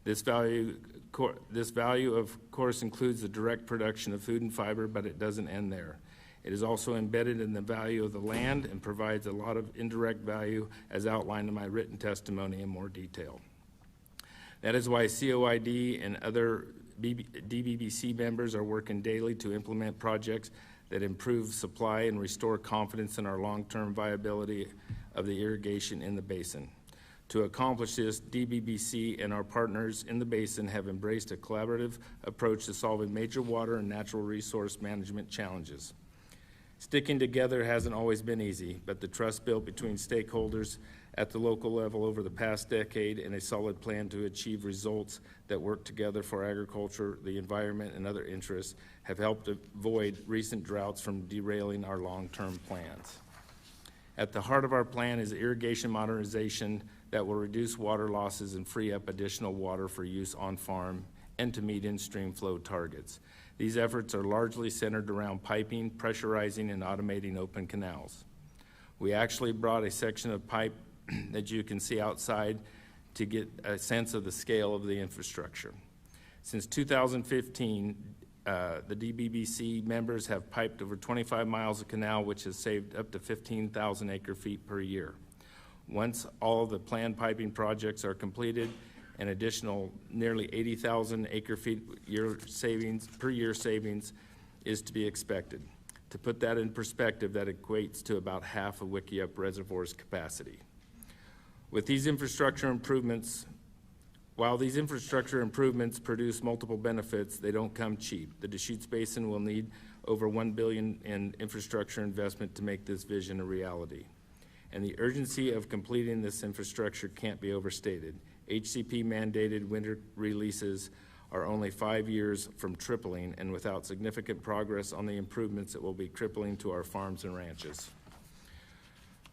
This value, of course, includes the direct production of food and fiber, but it doesn't end there. It is also embedded in the value of the land and provides a lot of indirect value, as outlined in my written testimony in more detail. That is why COID and other DBBC members are working daily to implement projects that improve supply and restore confidence in our long-term viability of the irrigation in the basin. To accomplish this, DBBC and our partners in the basin have embraced a collaborative approach to solving major water and natural resource management challenges. Sticking together hasn't always been easy, but the trust built between stakeholders at the local level over the past decade and a solid plan to achieve results that work together for agriculture, the environment, and other interests have helped avoid recent droughts from derailing our long-term plans. At the heart of our plan is irrigation modernization that will reduce water losses and free up additional water for use on farm and to meet in-stream flow targets. These efforts are largely centered around piping, pressurizing, and automating open canals. We actually brought a section of pipe that you can see outside to get a sense of the scale of the infrastructure. Since 2015, the DBBC members have piped over 25 miles of canal, which has saved up to 15,000 acre-feet per year. Once all of the planned piping projects are completed, an additional nearly 80,000 acre-feet per year savings is to be expected. To put that in perspective, that equates to about half of Wickiup Reservoir's capacity. With these infrastructure improvements, while these infrastructure improvements produce multiple benefits, they don't come cheap. The Deschutes Basin will need over $1 billion in infrastructure investment to make this vision a reality. And the urgency of completing this infrastructure can't be overstated. HCP mandated winter releases are only 5 years from tripling, and without significant progress on the improvements, it will be crippling to our farms and ranches.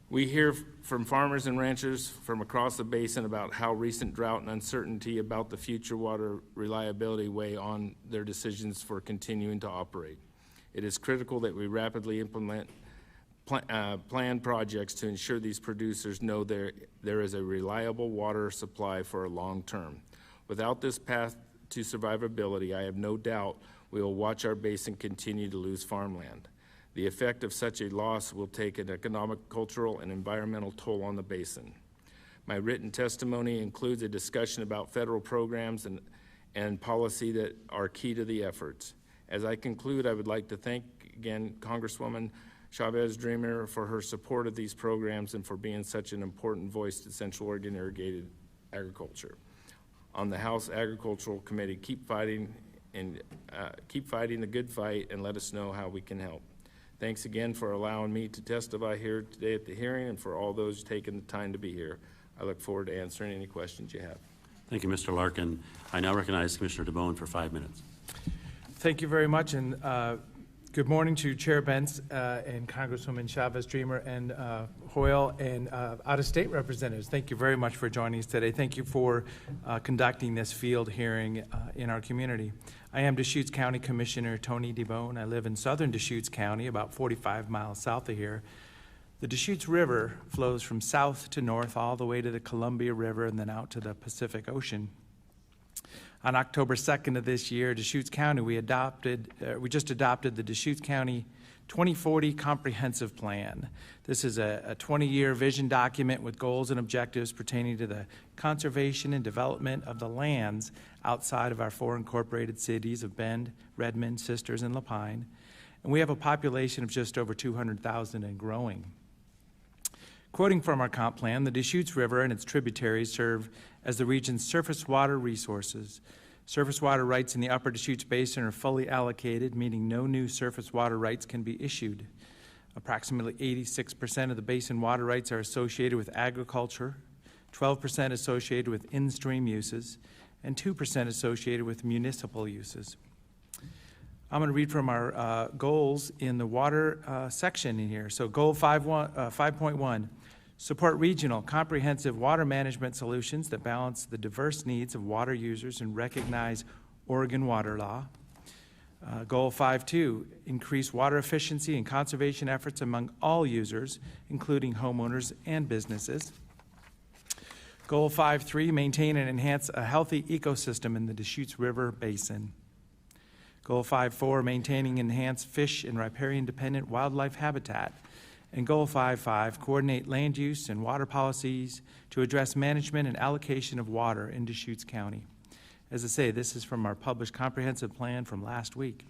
We hear from farmers and ranchers from across the basin about how recent drought and uncertainty about the future water reliability weigh on their decisions for continuing to operate. It is critical that we rapidly implement planned projects to ensure these producers know there is a reliable water supply for a long term. Without this path to survivability, I have no doubt we will watch our basin continue to lose farmland. The effect of such a loss will take an economic, cultural, and environmental toll on the basin. My written testimony includes a discussion about federal programs and policy that are key to the efforts. As I conclude, I would like to thank again Congresswoman Chavez-Dreamer for her support of these programs and for being such an important voice to Central Oregon irrigated agriculture. On the House Agricultural Committee, keep fighting the good fight and let us know how we can help. Thanks again for allowing me to testify here today at the hearing and for all those taking the time to be here. I look forward to answering any questions you have. Thank you, Mr. Larkin. I now recognize Commissioner DeBone for 5 minutes. Thank you very much, and good morning to Chair Bentz and Congresswoman Chavez-Dreamer and Hoyle and out-of-state representatives. Thank you very much for joining us today. Thank you for conducting this field hearing in our community. I am Deschutes County Commissioner Tony DeBone. I live in southern Deschutes County, about 45 miles south of here. The Deschutes River flows from south to north all the way to the Columbia River and then out to the Pacific Ocean. On October 2nd of this year, Deschutes County, we just adopted the Deschutes County 2040 Comprehensive Plan. This is a 20-year vision document with goals and objectives pertaining to the conservation and development of the lands outside of our 4 incorporated cities of Bend, Redmond, Sisters, and Lapine. And we have a population of just over 200,000 and growing. Quoting from our comp plan, the Deschutes River and its tributaries serve as the region's surface water resources. Surface water rights in the upper Deschutes Basin are fully allocated, meaning no new surface water rights can be issued. Approximately 86% of the basin water rights are associated with agriculture, 12% associated with in-stream uses, and 2% associated with municipal uses. I'm going to read from our goals in the water section in here. So goal 5.1, support regional comprehensive water management solutions that balance the diverse needs of water users and recognize Oregon water law. Goal 5.2, increase water efficiency and conservation efforts among all users, including homeowners and businesses. Goal 5.3, maintain and enhance a healthy ecosystem in the Deschutes River Basin. Goal 5.4, maintaining and enhance fish and riparian-dependent wildlife habitat. And Goal 5.5, coordinate land use and water policies to address management and allocation of water in Deschutes County. As I say, this is from our published comprehensive plan from last week.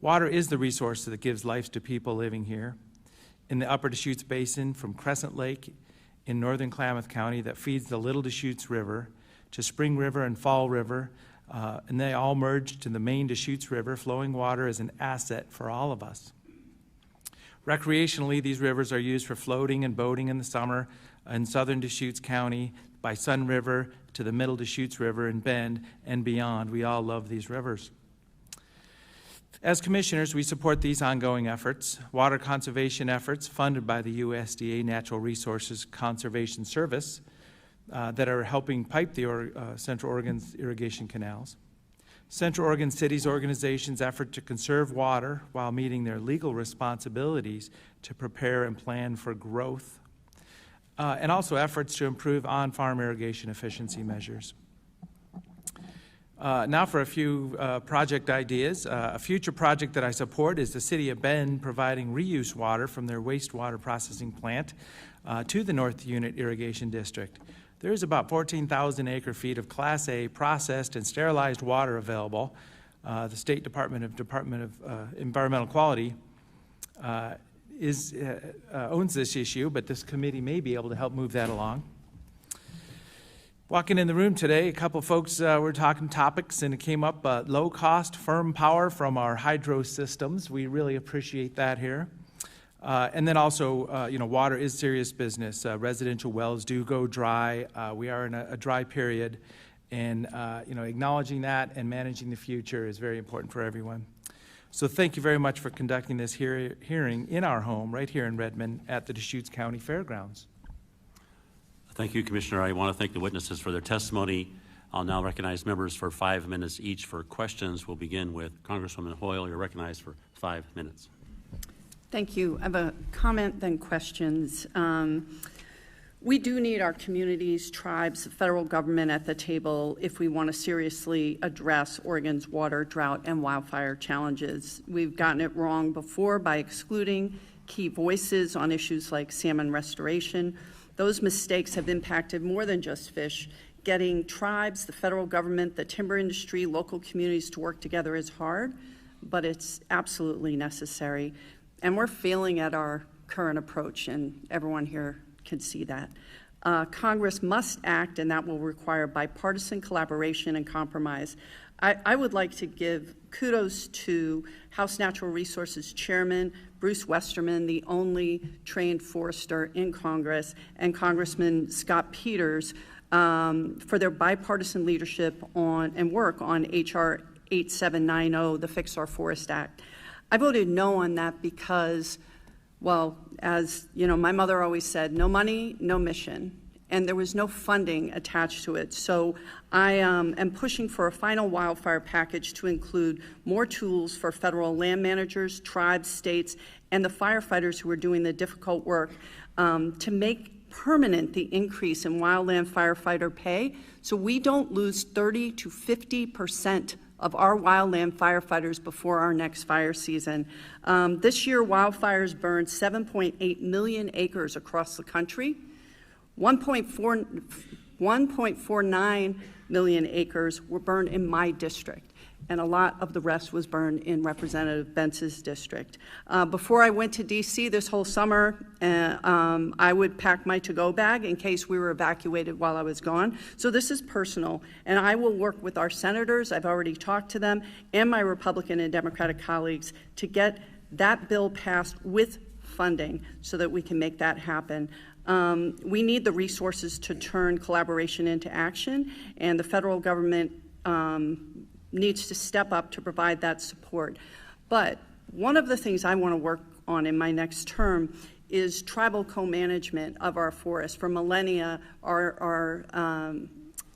Water is the resource that gives life to people living here. In the upper Deschutes Basin, from Crescent Lake in northern Klamath County that feeds the Little Deschutes River to Spring River and Fall River, and they all merge to the main Deschutes River. Flowing water is an asset for all of us. Recreationally, these rivers are used for floating and boating in the summer in southern Deschutes County, by Sun River to the Middle Deschutes River and Bend and beyond. We all love these rivers. As commissioners, we support these ongoing efforts, water conservation efforts funded by the USDA Natural Resources Conservation Service that are helping pipe the Central Oregon's irrigation canals. Central Oregon Cities Organization's effort to conserve water while meeting their legal responsibilities to prepare and plan for growth, and also efforts to improve on-farm irrigation efficiency measures. Now for a few project ideas. A future project that I support is the City of Bend providing reuse water from their wastewater processing plant to the North Unit Irrigation District. There is about 14,000 acre-feet of Class A processed and sterilized water available. The State Department of Environmental Quality owns this issue, but this committee may be able to help move that along. Walking in the room today, a couple folks were talking topics, and it came up low-cost, firm power from our hydro systems. We really appreciate that here. And then also, water is serious business. Residential wells do go dry. We are in a dry period, and acknowledging that and managing the future is very important for everyone. So thank you very much for conducting this hearing in our home, right here in Redmond, at the Deschutes County Fairgrounds. Thank you, Commissioner. I want to thank the witnesses for their testimony. I'll now recognize members for 5 minutes each for questions. We'll begin with Congresswoman Hoyle. You're recognized for 5 minutes. Thank you. I have a comment, then questions. We do need our communities, tribes, the federal government at the table if we want to seriously address Oregon's water, drought, and wildfire challenges. We've gotten it wrong before by excluding key voices on issues like salmon restoration. Those mistakes have impacted more than just fish. Getting tribes, the federal government, the timber industry, local communities to work together is hard, but it's absolutely necessary. And we're failing at our current approach, and everyone here can see that. Congress must act, and that will require bipartisan collaboration and compromise. I would like to give kudos to House Natural Resources Chairman Bruce Westerman, the only trained forester in Congress, and Congressman Scott Peters for their bipartisan leadership on and work on H.R. 8790, the Fix Our Forest Act. I voted no on that because, well, as you know, my mother always said, no money, no mission, and there was no funding attached to it. So I am pushing for a final wildfire package to include more tools for federal land managers, tribes, states, and the firefighters who are doing the difficult work to make permanent the increase in wildland firefighter pay so we don't lose 30 to 50% of our wildland firefighters before our next fire season. This year, wildfires burned 7.8 million acres across the country. 1.49 million acres were burned in my district, and a lot of the rest was burned in Representative Bentz's district. Before I went to D.C. this whole summer, I would pack my to-go bag in case we were evacuated while I was gone. So this is personal, and I will work with our senators, I've already talked to them, and my Republican and Democratic colleagues to get that bill passed with funding so that we can make that happen. We need the resources to turn collaboration into action, and the federal government needs to step up to provide that support. But one of the things I want to work on in my next term is tribal co-management of our forests. For millennia, our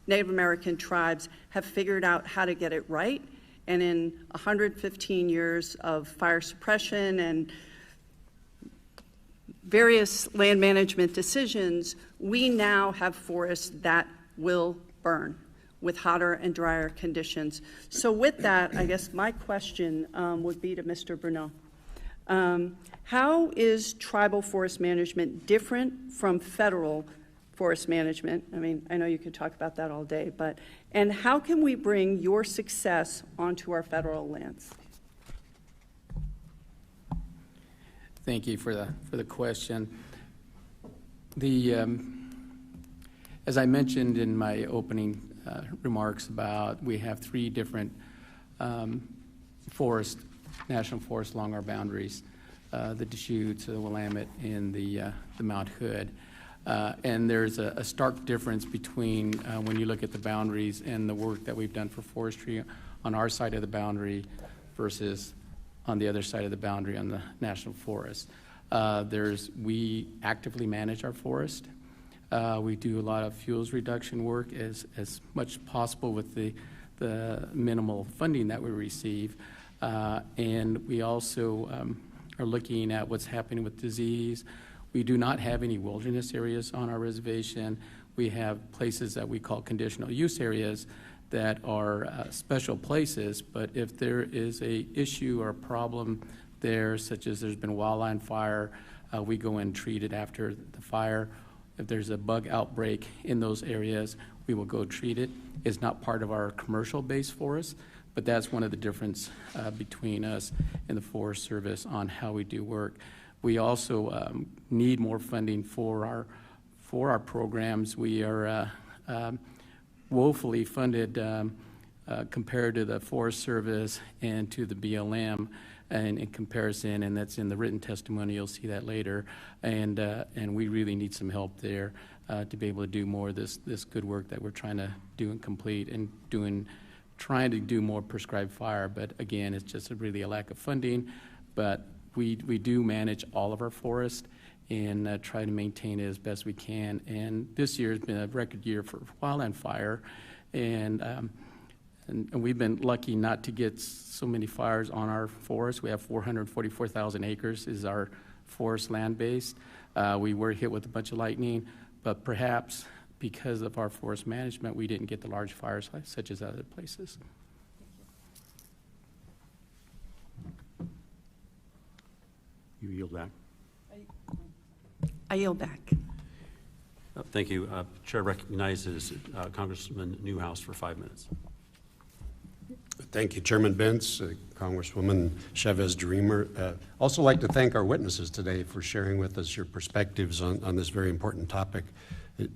Native American tribes have figured out how to get it right, and in 115 years of fire suppression and various land management decisions, we now have forests that will burn with hotter and drier conditions. So with that, I guess my question would be to Mr. Brunoe. How is tribal forest management different from federal forest management? I mean, I know you could talk about that all day, and how can we bring your success onto our federal lands? Thank you for the question. As I mentioned in my opening remarks about, we have 3 different national forests along our boundaries, the Deschutes, the Willamette, and the Mount Hood. And there's a stark difference between when you look at the boundaries and the work that we've done for forestry on our side of the boundary versus on the other side of the boundary on the national forest. We actively manage our forest. We do a lot of fuels reduction work as much as possible with the minimal funding that we receive. And we also are looking at what's happening with disease. We do not have any wilderness areas on our reservation. We have places that we call conditional use areas that are special places, but if there is a issue or a problem there, such as there's been a wildland fire, we go and treat it after the fire. If there's a bug outbreak in those areas, we will go treat it. It's not part of our commercial-based forest, but that's one of the difference between us and the Forest Service on how we do work. We also need more funding for our programs. We are woefully funded compared to the Forest Service and to the BLM and in comparison, and that's in the written testimony. You'll see that later. And we really need some help there to be able to do more of this good work that we're trying to do and complete and trying to do more prescribed fire. But again, it's just really a lack of funding. But we do manage all of our forests and try to maintain it as best we can. And this year has been a record year for wildland fire, and we've been lucky not to get so many fires on our forest. We have 444,000 acres is our forest land base. We were hit with a bunch of lightning, but perhaps because of our forest management, we didn't get the large fires such as other places. You yield back. I yield back. Thank you. Chair recognizes Congressman Newhouse for 5 minutes. Thank you, Chairman Bentz, Congresswoman Chavez-DeRemer. Also like to thank our witnesses today for sharing with us your perspectives on this very important topic.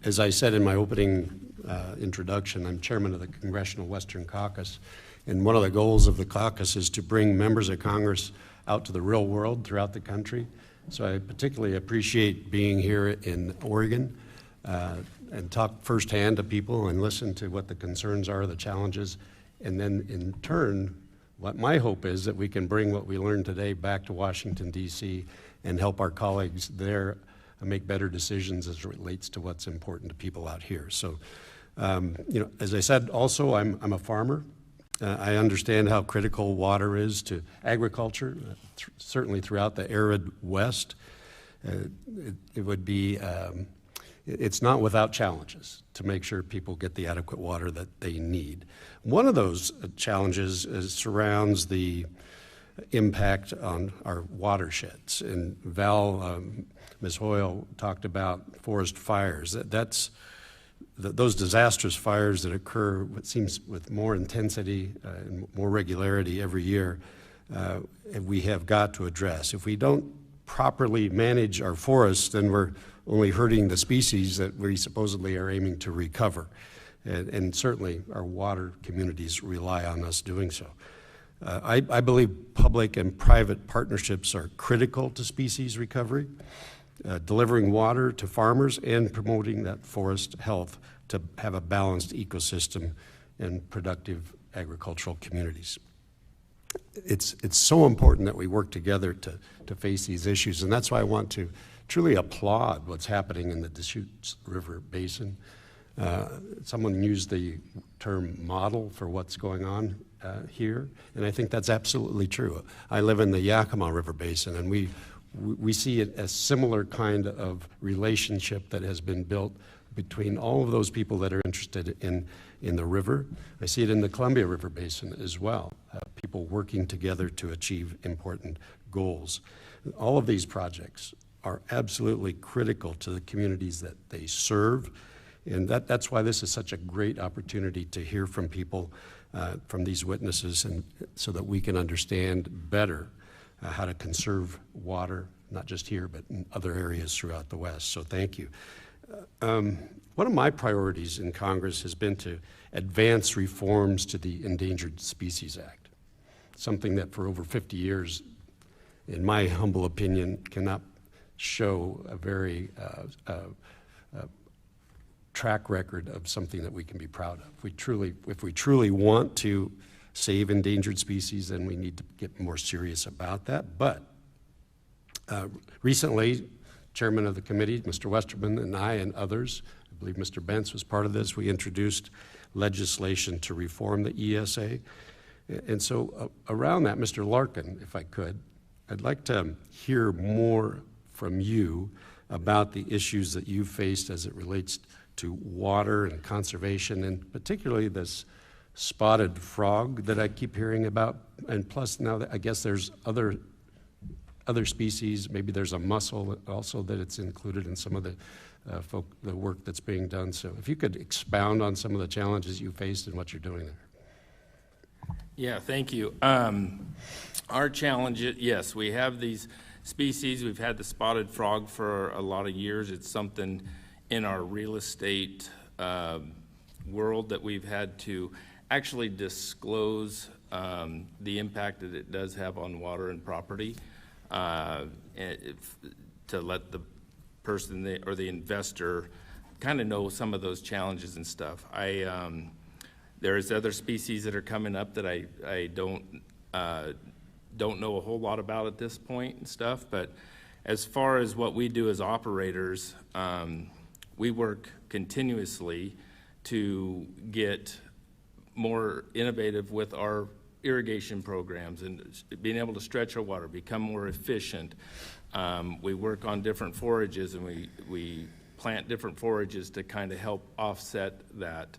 As I said in my opening introduction, I'm chairman of the Congressional Western Caucus, and one of the goals of the caucus is to bring members of Congress out to the real world throughout the country. So I particularly appreciate being here in Oregon and talk firsthand to people and listen to what the concerns are, the challenges, and then in turn, what my hope is that we can bring what we learned today back to Washington, D.C. and help our colleagues there make better decisions as it relates to what's important to people out here. So, as I said, also, I'm a farmer. I understand how critical water is to agriculture, certainly throughout the arid West. It would be, it's not without challenges to make sure people get the adequate water that they need. One of those challenges surrounds the impact on our watersheds. And Val, Ms. Hoyle talked about forest fires. Those disastrous fires that occur, it seems, with more intensity and more regularity every year, we have got to address. If we don't properly manage our forests, then we're only hurting the species that we supposedly are aiming to recover. And certainly our water communities rely on us doing so. I believe public and private partnerships are critical to species recovery, delivering water to farmers and promoting that forest health to have a balanced ecosystem and productive agricultural communities. It's so important that we work together to face these issues, and that's why I want to truly applaud what's happening in the Deschutes River Basin. Someone used the term model for what's going on here, and I think that's absolutely true. I live in the Yakima River Basin, and we we see a similar kind of relationship that has been built between all of those people that are interested in the river. I see it in the Columbia River Basin as well, people working together to achieve important goals. All of these projects are absolutely critical to the communities that they serve, and that's why this is such a great opportunity to hear from people, from these witnesses, and so that we can understand better how to conserve water, not just here, but in other areas throughout the West. So thank you. One of my priorities in Congress has been to advance reforms to the Endangered Species Act, something that for over 50 years, in my humble opinion, cannot show a very track record of something that we can be proud of. If we truly want to save endangered species, then we need to get more serious about that. But recently, Chairman of the committee, Mr. Westerman, and I and others, I believe Mr. Bentz was part of this, we introduced legislation to reform the ESA. And so around that, Mr. Larkin, if I could, I'd like to hear more from you about the issues that you faced as it relates to water and conservation, and particularly this spotted frog that I keep hearing about. And plus now that I guess there's other species, maybe there's a mussel also that it's included in some of the work that's being done. So if you could expound on some of the challenges you faced and what you're doing there. Yeah, thank you. Our challenge, yes, we have these species. We've had the spotted frog for a lot of years. It's something in our real estate world that we've had to actually disclose the impact that it does have on water and property, to let the person or the investor kind of know some of those challenges and stuff. There's other species that are coming up that I don't know a whole lot about at this point and stuff, but as far as what we do as operators, we work continuously to get more innovative with our irrigation programs and being able to stretch our water, become more efficient. We work on different forages, and we plant different forages to kind of help offset that,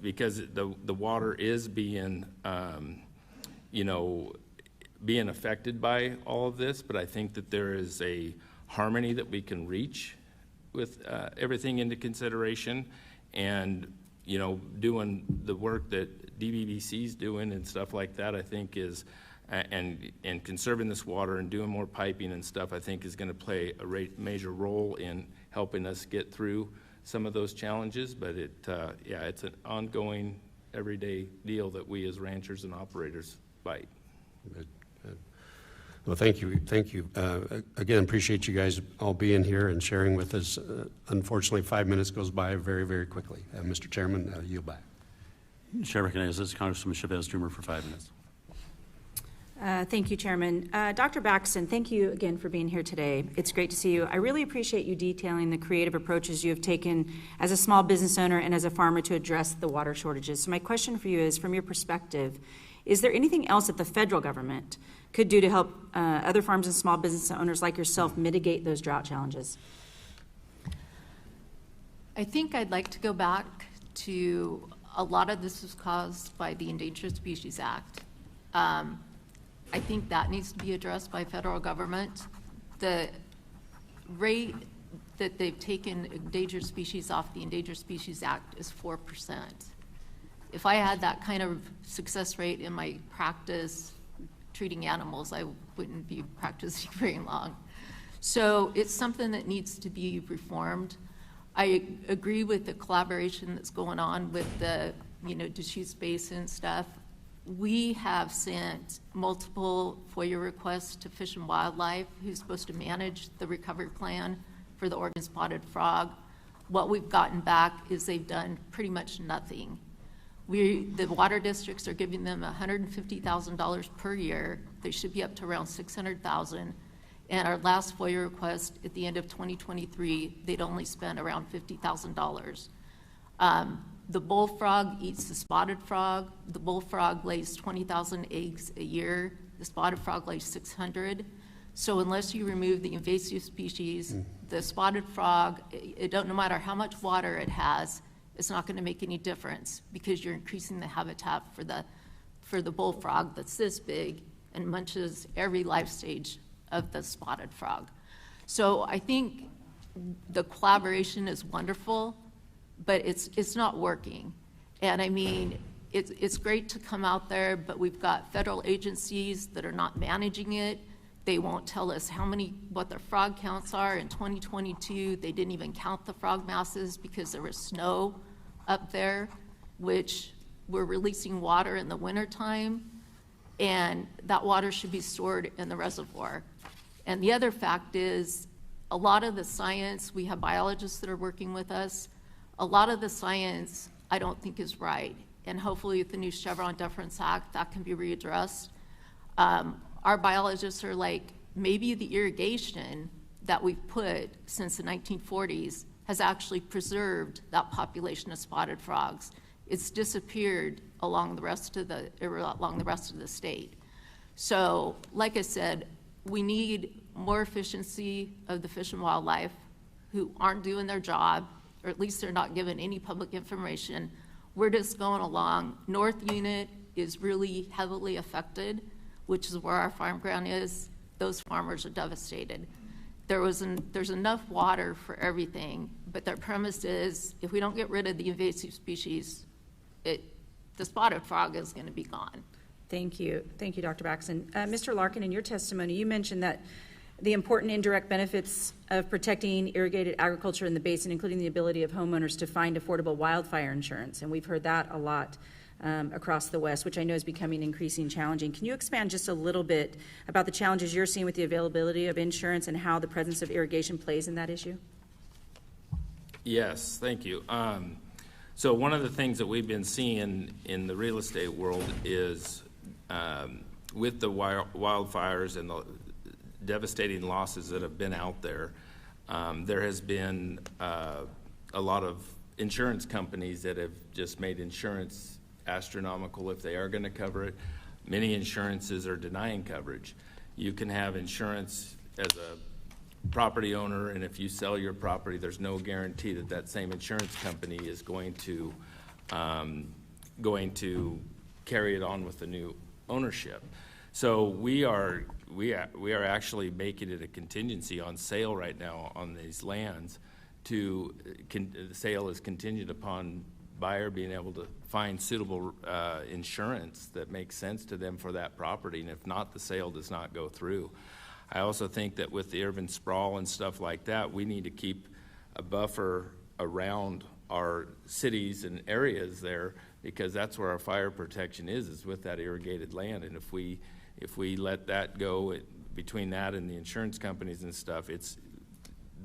because the water is being being affected by all of this, but I think that there is a harmony that we can reach with everything into consideration, and doing the work that DBBC is doing and stuff like that, I think is, and conserving this water and doing more piping and stuff, I think is going to play a major role in helping us get through some of those challenges. But it's an ongoing, everyday deal that we as ranchers and operators fight. Good. Well, thank you. Again, appreciate you guys all being here and sharing with us. Unfortunately, 5 minutes goes by very, very quickly. Mr. Chairman, yield back. Chair recognizes Congresswoman Chavez-Droomer for 5 minutes. Thank you, Chairman. Dr. Backsen, thank you again for being here today. It's great to see you. I really appreciate you detailing the creative approaches you have taken as a small business owner and as a farmer to address the water shortages. So my question for you is, from your perspective, is there anything else that the federal government could do to help other farms and small business owners like yourself mitigate those drought challenges? I think I'd like to go back to a lot of this was caused by the Endangered Species Act. I think that needs to be addressed by federal government. The rate that they've taken endangered species off the Endangered Species Act is 4%. If I had that kind of success rate in my practice treating animals, I wouldn't be practicing very long. So it's something that needs to be reformed. I agree with the collaboration that's going on with the, Deschutes Basin stuff. We have sent multiple FOIA requests to Fish and Wildlife, who's supposed to manage the recovery plan for the Oregon spotted frog. What we've gotten back is they've done pretty much nothing. The water districts are giving them $150,000 per year. They should be up to around $600,000. And our last FOIA request at the end of 2023, they'd only spent around $50,000. The bullfrog eats the spotted frog. The bullfrog lays 20,000 eggs a year. the spotted frog lays 600. So unless you remove the invasive species, the spotted frog, no matter how much water it has, it's not going to make any difference because you're increasing the habitat for the bullfrog that's this big and munches every life stage of the spotted frog. So I think the collaboration is wonderful, but it's not working. And I mean, it's great to come out there, but we've got federal agencies that are not managing it. They won't tell us what their frog counts are. In 2022, they didn't even count the frog masses because there was snow up there, which we're releasing water in the wintertime, and that water should be stored in the reservoir. And the other fact is, a lot of the science, we have biologists that are working with us, a lot of the science I don't think is right. And hopefully with the new Chevron Deference Act, that can be readdressed. Our biologists are like, maybe the irrigation that we've put since the 1940s has actually preserved that population of spotted frogs. It's disappeared along the rest of the state. So, like I said, we need more efficiency of the Fish and Wildlife who aren't doing their job, or at least they're not given any public information. We're just going along. North Unit is really heavily affected, which is where our farm ground is. Those farmers are devastated. There's enough water for everything, but their premise is if we don't get rid of the invasive species, the spotted frog is going to be gone. Thank you. Thank you, Dr. Backsen. Mr. Larkin, in your testimony, you mentioned that the important indirect benefits of protecting irrigated agriculture in the basin, including the ability of homeowners to find affordable wildfire insurance. And we've heard that a lot across the West, which I know is becoming increasingly challenging. Can you expand just a little bit about the challenges you're seeing with the availability of insurance and how the presence of irrigation plays in that issue? Yes, thank you. So one of the things that we've been seeing in the real estate world is with the wildfires and the devastating losses that have been out there, there has been a lot of insurance companies that have just made insurance astronomical if they are going to cover it. Many insurances are denying coverage. You can have insurance as a property owner, and if you sell your property, there's no guarantee that that same insurance company is going to carry it on with the new ownership. So we are actually making it a contingency on sale right now on these lands. The sale is contingent upon buyer being able to find suitable insurance that makes sense to them for that property, and if not, the sale does not go through. I also think that with the urban sprawl and stuff like that, we need to keep a buffer around our cities and areas there, because that's where our fire protection is with that irrigated land. And if we let that go between that and the insurance companies and stuff,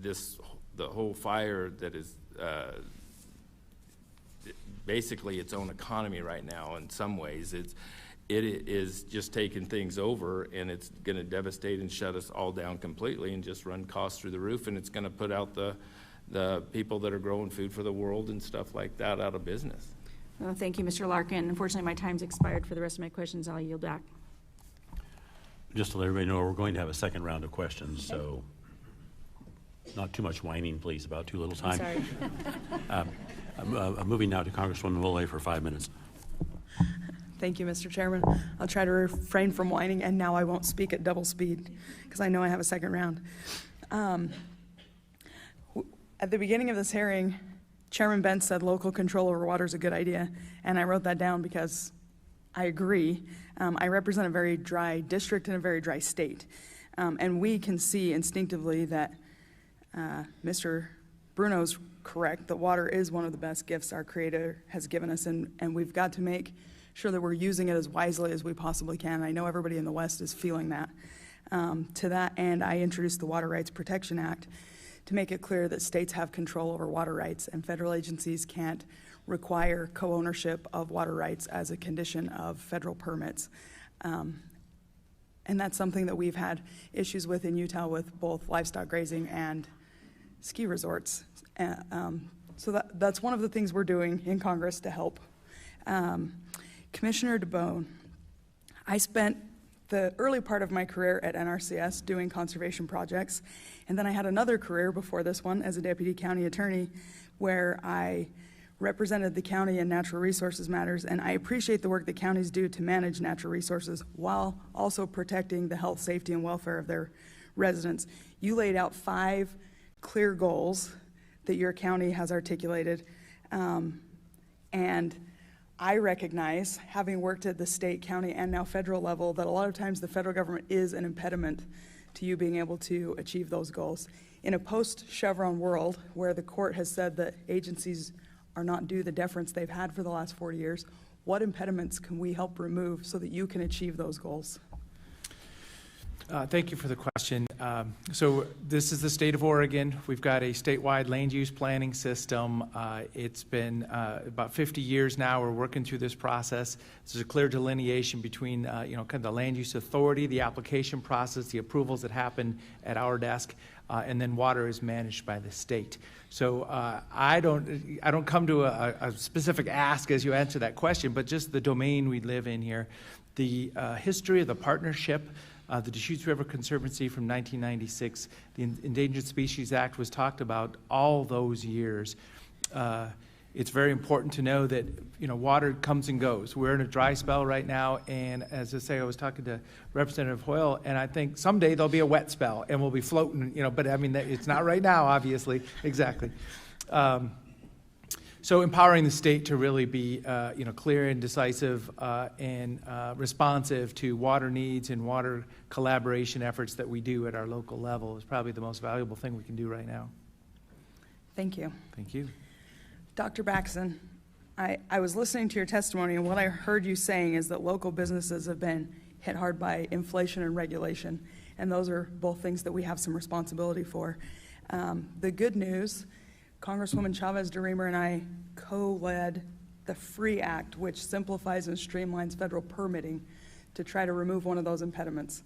the whole fire that is basically its own economy right now in some ways. It is just taking things over, and it's going to devastate and shut us all down completely and just run costs through the roof, and it's going to put out the people that are growing food for the world and stuff like that out of business. Well, thank you, Mr. Larkin. Unfortunately, my time's expired. For the rest of my questions, I'll yield back. Just to let everybody know, we're going to have a second round of questions, so not too much whining, please, about too little time. I'm sorry. I'm moving now to Congresswoman Wolay for 5 minutes. Thank you, Mr. Chairman. I'll try to refrain from whining, and now I won't speak at double speed because I know I have a second round. At the beginning of this hearing, Chairman Bentz said local control over water is a good idea, and I wrote that down because I agree. I represent a very dry district and a very dry state, and we can see instinctively that Mr. Brunoe's correct, that water is one of the best gifts our Creator has given us, and we've got to make sure that we're using it as wisely as we possibly can. I know everybody in the West is feeling that. To that end, I introduced the Water Rights Protection Act to make it clear that states have control over water rights, and federal agencies can't require co-ownership of water rights as a condition of federal permits. And that's something that we've had issues with in Utah with both livestock grazing and ski resorts. So that's one of the things we're doing in Congress to help. Commissioner DeBone, I spent the early part of my career at NRCS doing conservation projects, and then I had another career before this one as a deputy county attorney where I represented the county in natural resources matters, and I appreciate the work that counties do to manage natural resources while also protecting the health, safety, and welfare of their residents. You laid out 5 clear goals that your county has articulated, and I recognize, having worked at the state, county, and now federal level, that a lot of times the federal government is an impediment to you being able to achieve those goals. In a post-Chevron world, where the court has said that agencies are not due the deference they've had for the last 40 years, what impediments can we help remove so that you can achieve those goals? Thank you for the question. So this is the state of Oregon. We've got a statewide land use planning system. It's been about 50 years now. We're working through this process. There's a clear delineation between kind of the land use authority, the application process, the approvals that happen at our desk, and then water is managed by the state. So I don't come to a specific ask as you answer that question, but just the domain we live in here. The history of the partnership, the Deschutes River Conservancy from 1996, the Endangered Species Act was talked about all those years. It's very important to know that water comes and goes. We're in a dry spell right now, and as I say, I was talking to Representative Hoyle, and I think someday there'll be a wet spell, and we'll be floating. But I mean, it's not right now, obviously. Exactly. So empowering the state to really be, clear and decisive and responsive to water needs and water collaboration efforts that we do at our local level is probably the most valuable thing we can do right now. Thank you. Thank you. Dr. Backsen, I was listening to your testimony, and what I heard you saying is that local businesses have been hit hard by inflation and regulation, and those are both things that we have some responsibility for. The good news, Congresswoman Chavez DeRemer and I co-led the FREE Act, which simplifies and streamlines federal permitting to try to remove one of those impediments.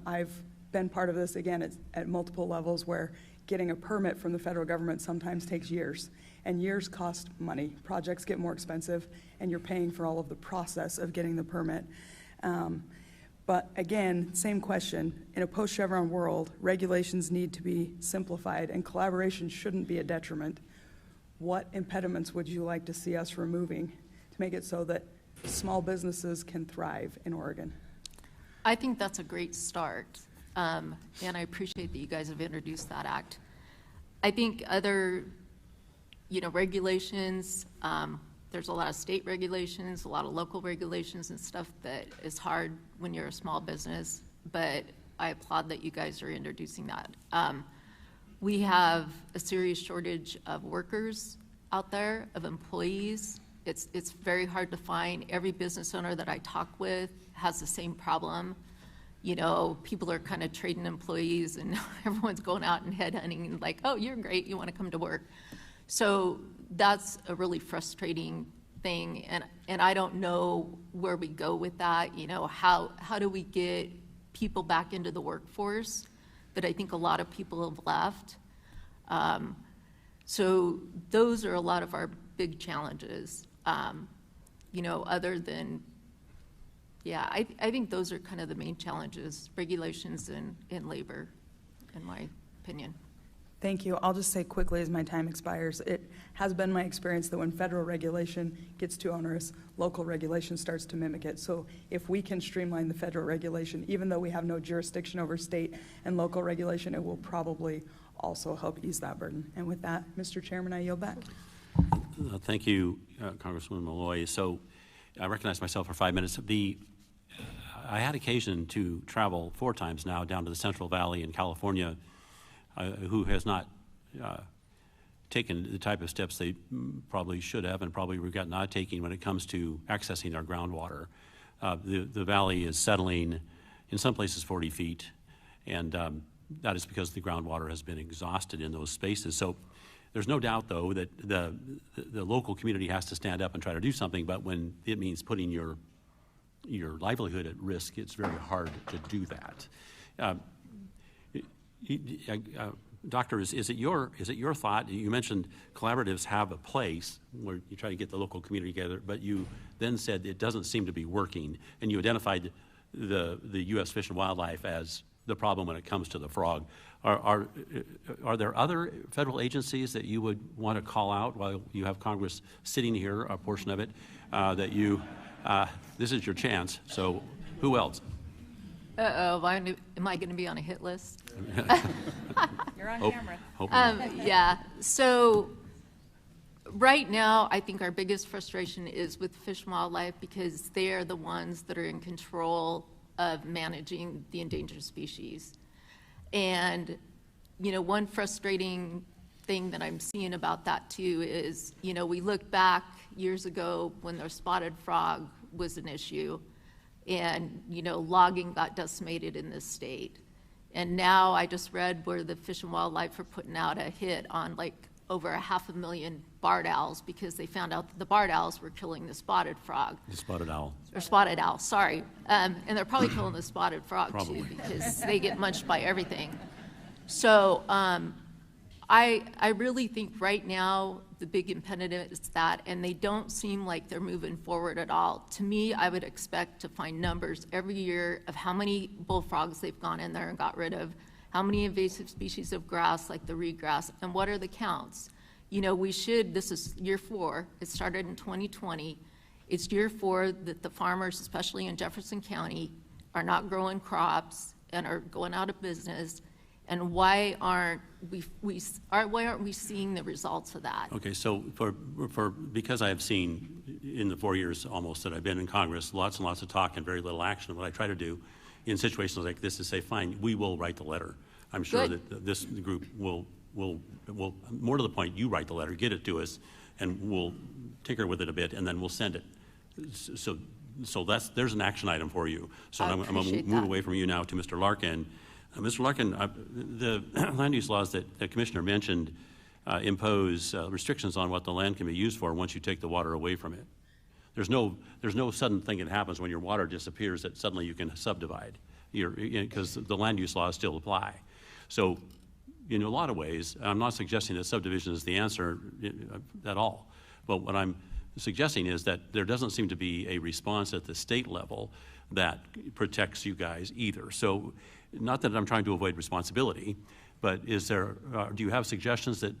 I've been part of this, again, at multiple levels, where getting a permit from the federal government sometimes takes years, and years cost money. Projects get more expensive, and you're paying for all of the process of getting the permit. But again, same question. In a post-Chevron world, regulations need to be simplified, and collaboration shouldn't be a detriment. What impediments would you like to see us removing to make it so that small businesses can thrive in Oregon? I think that's a great start, and I appreciate that you guys have introduced that act. I think other, regulations, there's a lot of state regulations, a lot of local regulations and stuff that is hard when you're a small business, but I applaud that you guys are introducing that. We have a serious shortage of workers out there, of employees. It's very hard to find. Every business owner that I talk with has the same problem. People are kind of trading employees, and everyone's going out and headhunting and like, oh, you're great, you want to come to work. So that's a really frustrating thing, and I don't know where we go with that. How do we get people back into the workforce? But I think a lot of people have left. So those are a lot of our big challenges. Other than, I think those are kind of the main challenges, regulations and labor, in my opinion. Thank you. I'll just say quickly as my time expires, it has been my experience that when federal regulation gets too onerous, local regulation starts to mimic it. So if we can streamline the federal regulation, even though we have no jurisdiction over state and local regulation, it will probably also help ease that burden. And with that, Mr. Chairman, I yield back. Thank you, Congresswoman Malloy. So I recognize myself for 5 minutes. I had occasion to travel 4 times now down to the Central Valley in California. Who has not taken the type of steps they probably should have and probably regret not taking when it comes to accessing our groundwater. The valley is settling in some places 40 feet, and that is because the groundwater has been exhausted in those spaces. So there's no doubt, though, that the local community has to stand up and try to do something, but when it means putting your livelihood at risk, it's very hard to do that. Doctor, is it your thought? You mentioned collaboratives have a place where you try to get the local community together, but you then said it doesn't seem to be working, and you identified the U.S. Fish and Wildlife as the problem when it comes to the frog. Are there other federal agencies that you would want to call out while you have Congress sitting here, a portion of it, that you, this is your chance, so who else? Uh-oh, am I going to be on a hit list? You're on camera. Hope not. Yeah, so right now, I think our biggest frustration is with Fish and Wildlife because they are the ones that are in control of managing the endangered species. And, you know, one frustrating thing that I'm seeing about that too is, you know, we look back years ago when the spotted frog was an issue and, you know, logging got decimated in this state. And now I just read where the Fish and Wildlife are putting out a hit on like over 500,000 barred owls because they found out that the barred owls were killing the spotted frog. The spotted owl. Or spotted owl, sorry. And they're probably killing the spotted frog Probably. too because they get munched by everything. So I really think right now the big impediment is that, and they don't seem like they're moving forward at all. To me, I would expect to find numbers every year of how many bullfrogs they've gone in there and got rid of, how many invasive species of grass like the reedgrass, and what are the counts. You know, this is year 4, it started in 2020. It's year 4 that the farmers, especially in Jefferson County, are not growing crops and are going out of business. And why aren't we seeing the results of that? Okay, so because I have seen in the 4 years almost that I've been in Congress, lots and lots of talk and very little action. What I try to do in situations like this is say, fine, we will write the letter. I'm sure Good. that this group will, more to the point, you write the letter, get it to us, and we'll tinker with it a bit, and then we'll send it. So there's an action item for you. So I'm going to move away from you now to Mr. Larkin. Mr. Larkin, the land use laws that the commissioner mentioned impose restrictions on what the land can be used for once you take the water away from it. There's no sudden thing that happens when your water disappears that suddenly you can subdivide, because the land use laws still apply. So in a lot of ways, I'm not suggesting that subdivision is the answer at all, but what I'm suggesting is that there doesn't seem to be a response at the state level that protects you guys either. So not that I'm trying to avoid responsibility, but is there, do you have suggestions that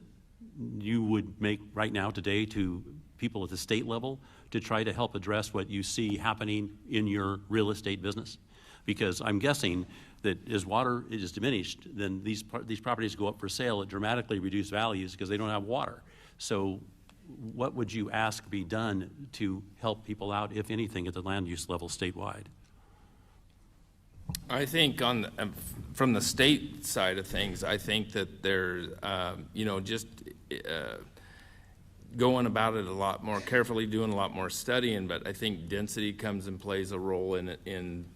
you would make right now today to people at the state level to try to help address what you see happening in your real estate business? Because I'm guessing that as water is diminished, then these properties go up for sale at dramatically reduced values because they don't have water. So what would you ask be done to help people out, if anything, at the land use level statewide? I think from the state side of things, I think that they're, just going about it a lot more carefully, doing a lot more studying. But I think density comes and plays a role in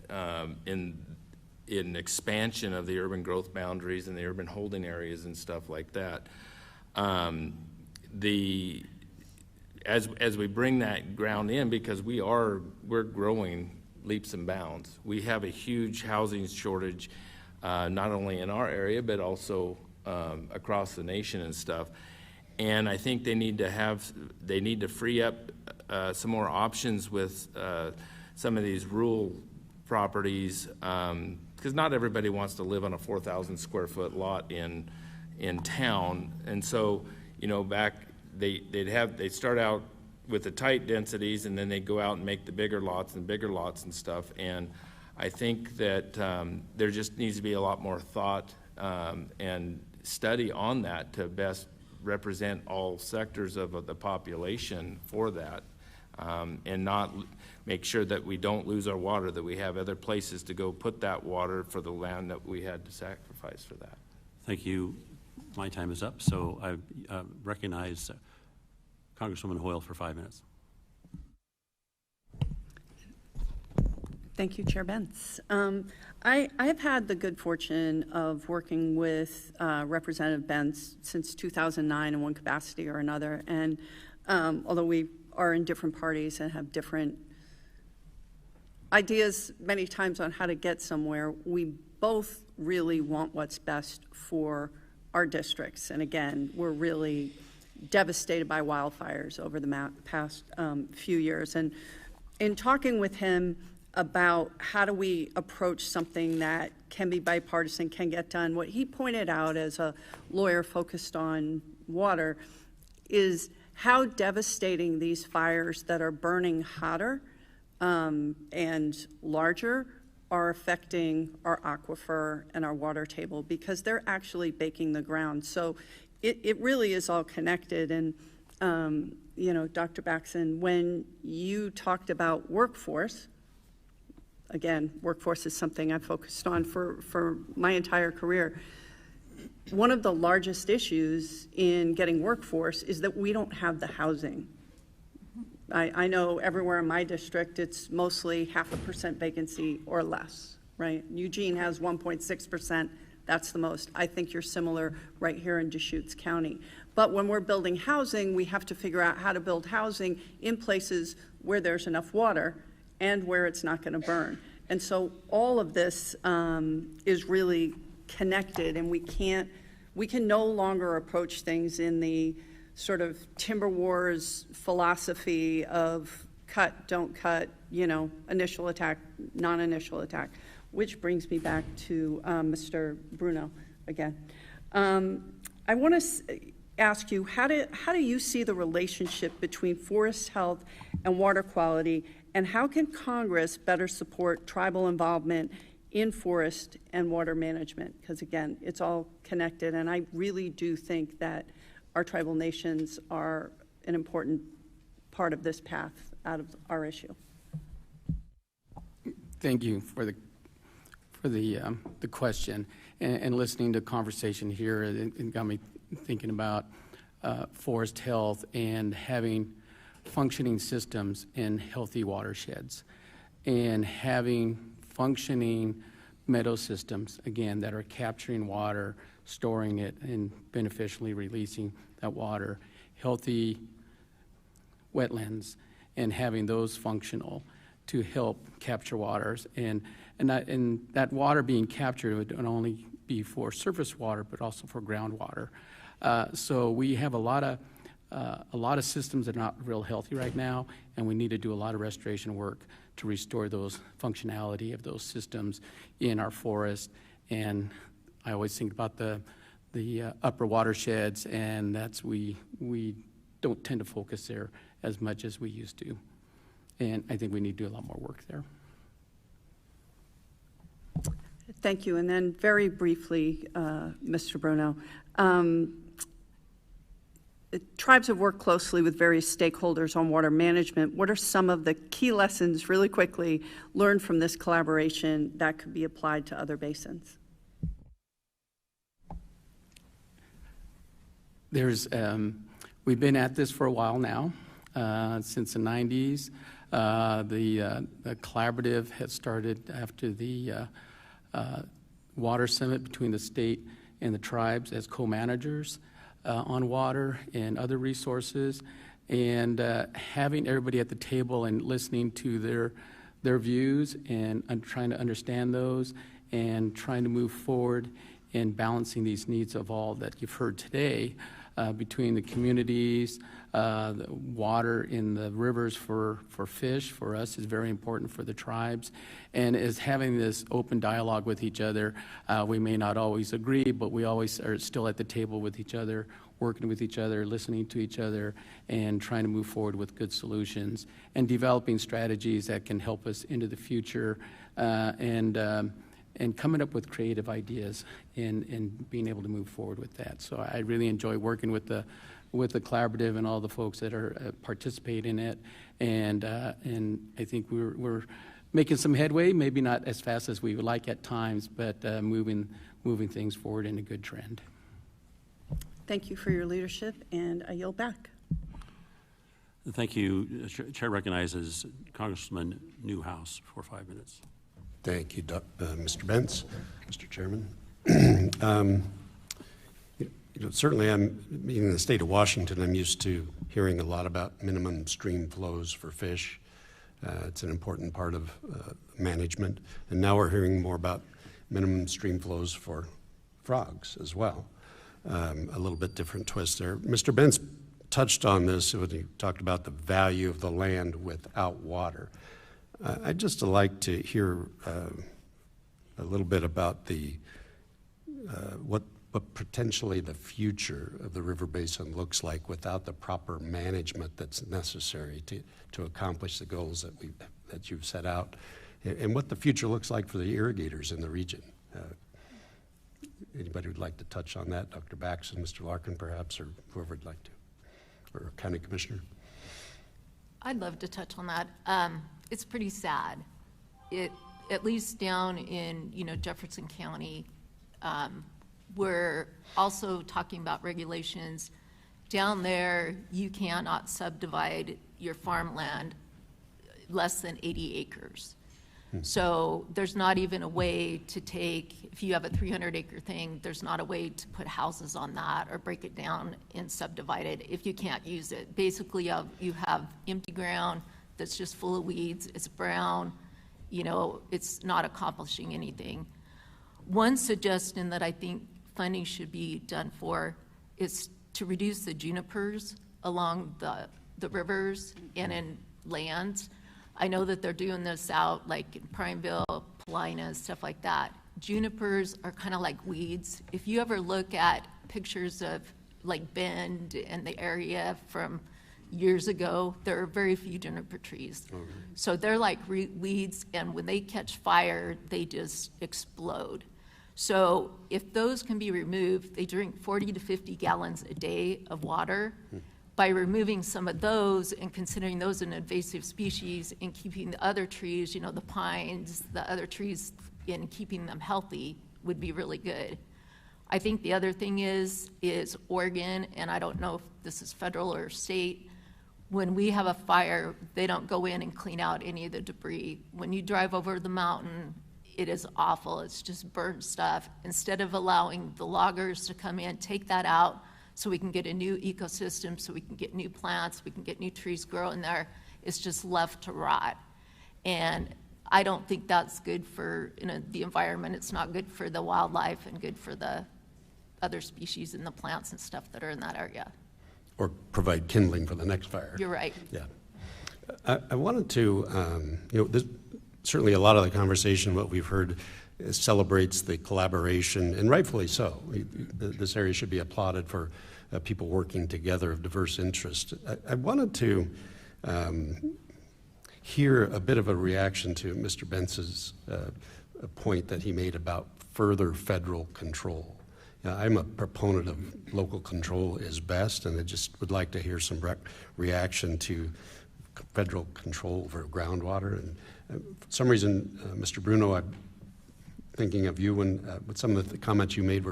expansion of the urban growth boundaries and the urban holding areas and stuff like that. As we bring that ground in, because we're growing leaps and bounds. We have a huge housing shortage, not only in our area, but also across the nation and stuff. And I think they need to free up some more options with some of these rural properties, because not everybody wants to live on a 4,000 square foot lot in town. And so, they start out with the tight densities, and then they go out and make the bigger lots and stuff. And I think that there just needs to be a lot more thought and study on that to best represent all sectors of the population for that, and not make sure that we don't lose our water, that we have other places to go put that water for the land that we had to sacrifice for that. Thank you. My time is up, so I recognize Congresswoman Hoyle for 5 minutes. Thank you, Chair Bentz. I have had the good fortune of working with Representative Bentz since 2009 in one capacity or another. And although we are in different parties and have different ideas many times on how to get somewhere, we both really want what's best for our districts. And again, we're really devastated by wildfires over the past few years. And in talking with him, about how do we approach something that can be bipartisan, can get done. What he pointed out as a lawyer focused on water is how devastating these fires that are burning hotter and larger are affecting our aquifer and our water table, because they're actually baking the ground. So it really is all connected. And, you know, Dr. Backsen, when you talked about workforce, again, workforce is something I've focused on for my entire career. One of the largest issues in getting workforce is that we don't have the housing. I know everywhere in my district, it's mostly 0.5% vacancy or less, right? Eugene has 1.6%. That's the most. I think you're similar right here in Deschutes County. But when we're building housing, we have to figure out how to build housing in places where there's enough water and where it's not going to burn. And so all of this is really connected, and we can no longer approach things in the sort of timber wars philosophy of cut, don't cut, you know, initial attack, non-initial attack, which brings me back to Mr. Brunoe again. I want to ask you, how do you see the relationship between forest health and water quality, and how can Congress better support tribal involvement in forest and water management? Because again, it's all connected, and I really do think that our tribal nations are an important part of this path out of our issue. Thank you for the question, and listening to conversation here, it got me thinking about forest health and having functioning systems in healthy watersheds, and having functioning meadow systems, again, that are capturing water, storing it, and beneficially releasing that water, healthy wetlands, and having those functional to help capture waters. And that water being captured would not only be for surface water, but also for groundwater. So we have a lot of systems that are not real healthy right now, and we need to do a lot of restoration work to restore those functionality of those systems in our forest. And I always think about the upper watersheds, and that's we don't tend to focus there as much as we used to. And I think we need to do a lot more work there. Thank you. And then very briefly, Mr. Brunoe, tribes have worked closely with various stakeholders on water management. What are some of the key lessons, really quickly, learned from this collaboration that could be applied to other basins? We've been at this for a while now, since the 90s. The collaborative had started after the water summit between the state and the tribes as co-managers on water and other resources, and having everybody at the table and listening to their views and trying to understand those and trying to move forward in balancing these needs of all that you've heard today between the communities. The water in the rivers for fish, for us, is very important for the tribes, and is having this open dialogue with each other. We may not always agree, but we always are still at the table with each other, working with each other, listening to each other, and trying to move forward with good solutions, and developing strategies that can help us into the future, and coming up with creative ideas and being able to move forward with that. So I really enjoy working with the collaborative and all the folks that are participate in it, and I think we're making some headway, maybe not as fast as we would like at times, but moving things forward in a good trend. Thank you for your leadership, and I yield back. Thank you. Chair recognizes Congressman Newhouse for 5 minutes. Thank you, Mr. Bentz, Mr. Chairman. Certainly, being in the state of Washington, I'm used to hearing a lot about minimum stream flows for fish. It's an important part of management. And now we're hearing more about minimum stream flows for frogs as well. A little bit different twist there. Mr. Bentz touched on this when he talked about the value of the land without water. I'd just like to hear a little bit about what potentially the future of the river basin looks like without the proper management that's necessary to accomplish the goals that you've set out, and what the future looks like for the irrigators in the region. Anybody would like to touch on that? Dr. Backsen, Mr. Larkin, perhaps, or whoever would like to, or County Commissioner? I'd love to touch on that. It's pretty sad. At least down in, Jefferson County, we're also talking about regulations. Down there, you cannot subdivide your farmland less than 80 acres. So there's not even a way to take, if you have a 300-acre thing, there's not a way to put houses on that or break it down and subdivide it if you can't use it. Basically, you have empty ground that's just full of weeds, it's brown, it's not accomplishing anything. One suggestion that I think funding should be done for is to reduce the junipers along the rivers and in lands. I know that they're doing this out like in Primeville, Paulina, stuff like that. Junipers are kind of like weeds. If you ever look at pictures of like Bend and the area from years ago, there are very few juniper trees. So they're like weeds, and when they catch fire, they just explode. So if those can be removed, they drink 40 to 50 gallons a day of water. By removing some of those and considering those an invasive species and keeping the other trees, the pines, the other trees, and keeping them healthy would be really good. I think the other thing is Oregon, and I don't know if this is federal or state, when we have a fire, they don't go in and clean out any of the debris. When you drive over the mountain, it is awful. It's just burnt stuff. Instead of allowing the loggers to come in, take that out, so we can get a new ecosystem, so we can get new plants, we can get new trees growing there. It's just left to rot. And I don't think that's good for the environment. It's not good for the wildlife and good for the other species and the plants and stuff that are in that area. Or provide kindling for the next fire. You're right. Yeah. I wanted to, certainly a lot of the conversation, what we've heard, celebrates the collaboration, and rightfully so. This area should be applauded for people working together of diverse interest. I wanted to hear a bit of a reaction to Mr. Bentz's point that he made about further federal control. I'm a proponent of local control is best, and I just would like to hear some reaction to federal control over groundwater. And for some reason, Mr. Brunoe, I'm thinking of you when some of the comments you made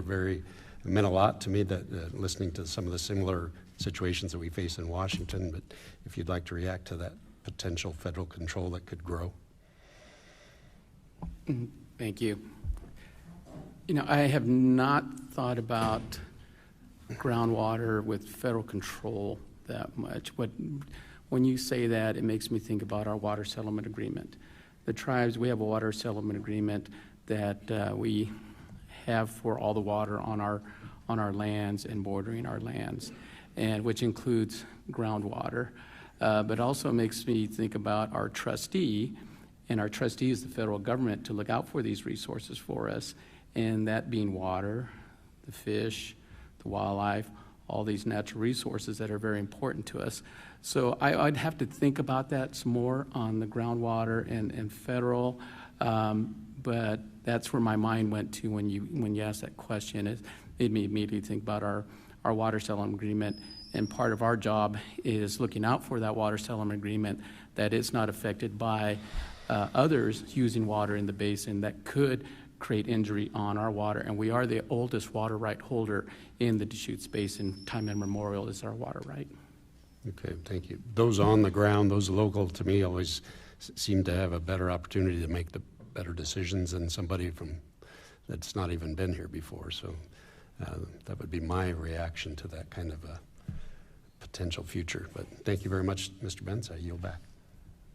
meant a lot to me, that listening to some of the similar situations that we face in Washington. But if you'd like to react to that potential federal control that could grow. Thank you. I have not thought about groundwater with federal control that much. When you say that, it makes me think about our water settlement agreement. The tribes, we have a water settlement agreement that we have for all the water on our lands and bordering our lands, and which includes groundwater. But also makes me think about our trustee, and our trustee is the federal government to look out for these resources for us, and that being water, the fish, the wildlife, all these natural resources that are very important to us. So I'd have to think about that some more on the groundwater and federal, but that's where my mind went to when you asked that question. It made me immediately think about our water settlement agreement, and part of our job is looking out for that water settlement agreement, that it's not affected by others using water in the basin that could create injury on our water. And we are the oldest water right holder in the Deschutes Basin. Time immemorial is our water right. Okay, thank you. Those on the ground, those local, to me, always seem to have a better opportunity to make the better decisions than somebody that's not even been here before. So that would be my reaction to that kind of a potential future. But thank you very much, Mr. Bentz. I yield back.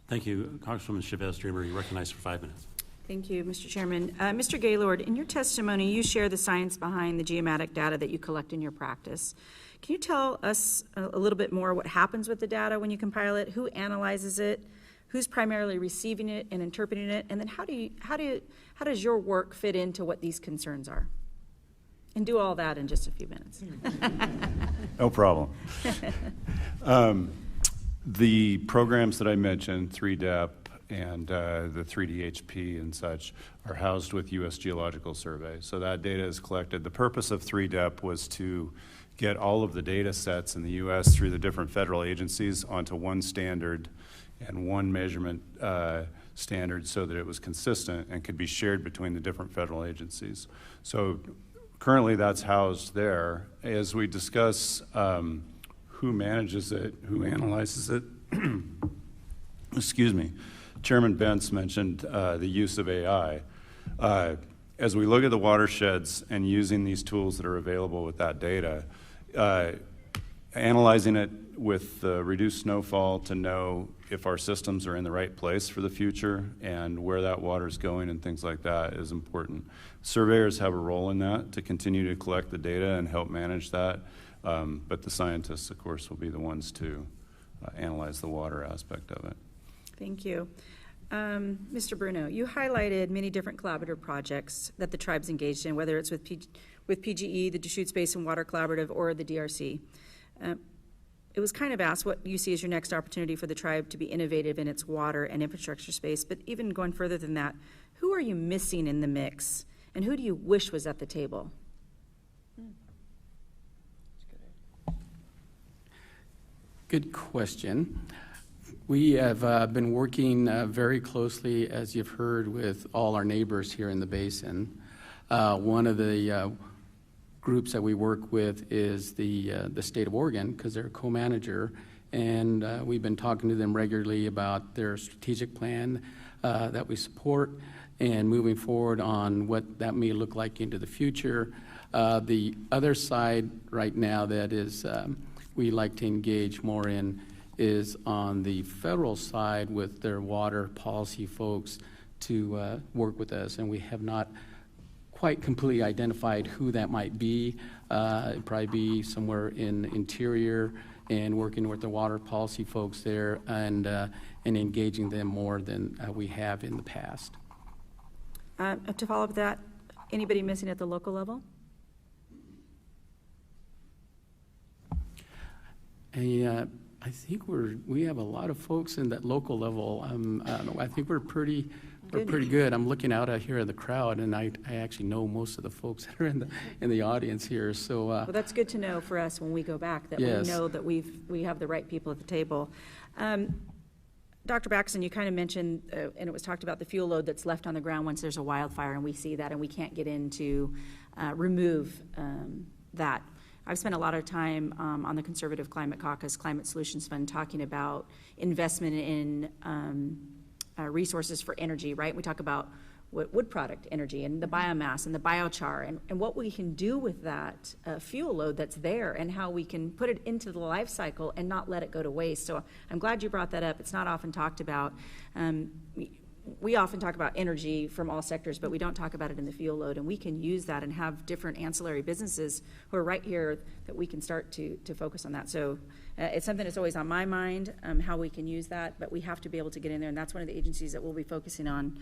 Thank you. Congresswoman Chavez-Dreamer, you're recognized for 5 minutes. Thank you, Mr. Chairman. Mr. Gaylord, in your testimony, you share the science behind the geomatic data that you collect in your practice. Can you tell us a little bit more what happens with the data when you compile it? Who analyzes it? Who's primarily receiving it and interpreting it? And then how does your work fit into what these concerns are? And do all that in just a few minutes. No problem. The programs that I mentioned, 3DEP and the 3DHP and such, are housed with U.S. Geological Survey. So that data is collected. The purpose of 3DEP was to get all of the data sets in the U.S. through the different federal agencies onto one standard and one measurement standard so that it was consistent and could be shared between the different federal agencies. So currently that's housed there. As we discuss who manages it, who analyzes it, excuse me, Chairman Bentz mentioned the use of AI. As we look at the watersheds and using these tools that are available with that data, analyzing it with reduced snowfall to know if our systems are in the right place for the future and where that water is going and things like that is important. Surveyors have a role in that to continue to collect the data and help manage that, but the scientists, of course, will be the ones to analyze the water aspect of it. Thank you. Mr. Brunoe, you highlighted many different collaborative projects that the tribe's engaged in, whether it's with PGE, the Deschutes Basin Water Collaborative, or the DRC. It was kind of asked what you see as your next opportunity for the tribe to be innovative in its water and infrastructure space, but even going further than that, who are you missing in the mix, and who do you wish was at the table? Good question. We have been working very closely, as you've heard, with all our neighbors here in the basin. One of the groups that we work with is the state of Oregon, because they're a co-manager, and we've been talking to them regularly about their strategic plan that we support and moving forward on what that may look like into the future. The other side right now that is we like to engage more in is on the federal side with their water policy folks to work with us, and we have not quite completely identified who that might be. It'd probably be somewhere in Interior and working with the water policy folks there and engaging them more than we have in the past. To follow up with that, anybody missing at the local level? I think we have a lot of folks in that local level. I think we're pretty good. I'm looking out here at the crowd, and I actually know most of the folks that are in the audience here. So well, that's good to know for us when we go back, that yes. We know that we have the right people at the table. Dr. Backsen, you kind of mentioned, and it was talked about the fuel load that's left on the ground once there's a wildfire, and we see that, and we can't get in to remove that. I've spent a lot of time on the Conservative Climate Caucus Climate Solutions Fund talking about investment in resources for energy, right? We talk about wood product energy and the biomass and the biochar and what we can do with that fuel load that's there and how we can put it into the life cycle and not let it go to waste. So I'm glad you brought that up. It's not often talked about. We often talk about energy from all sectors, but we don't talk about it in the fuel load, and we can use that and have different ancillary businesses who are right here that we can start to focus on that. So it's something that's always on my mind, how we can use that, but we have to be able to get in there, and that's one of the agencies that we'll be focusing on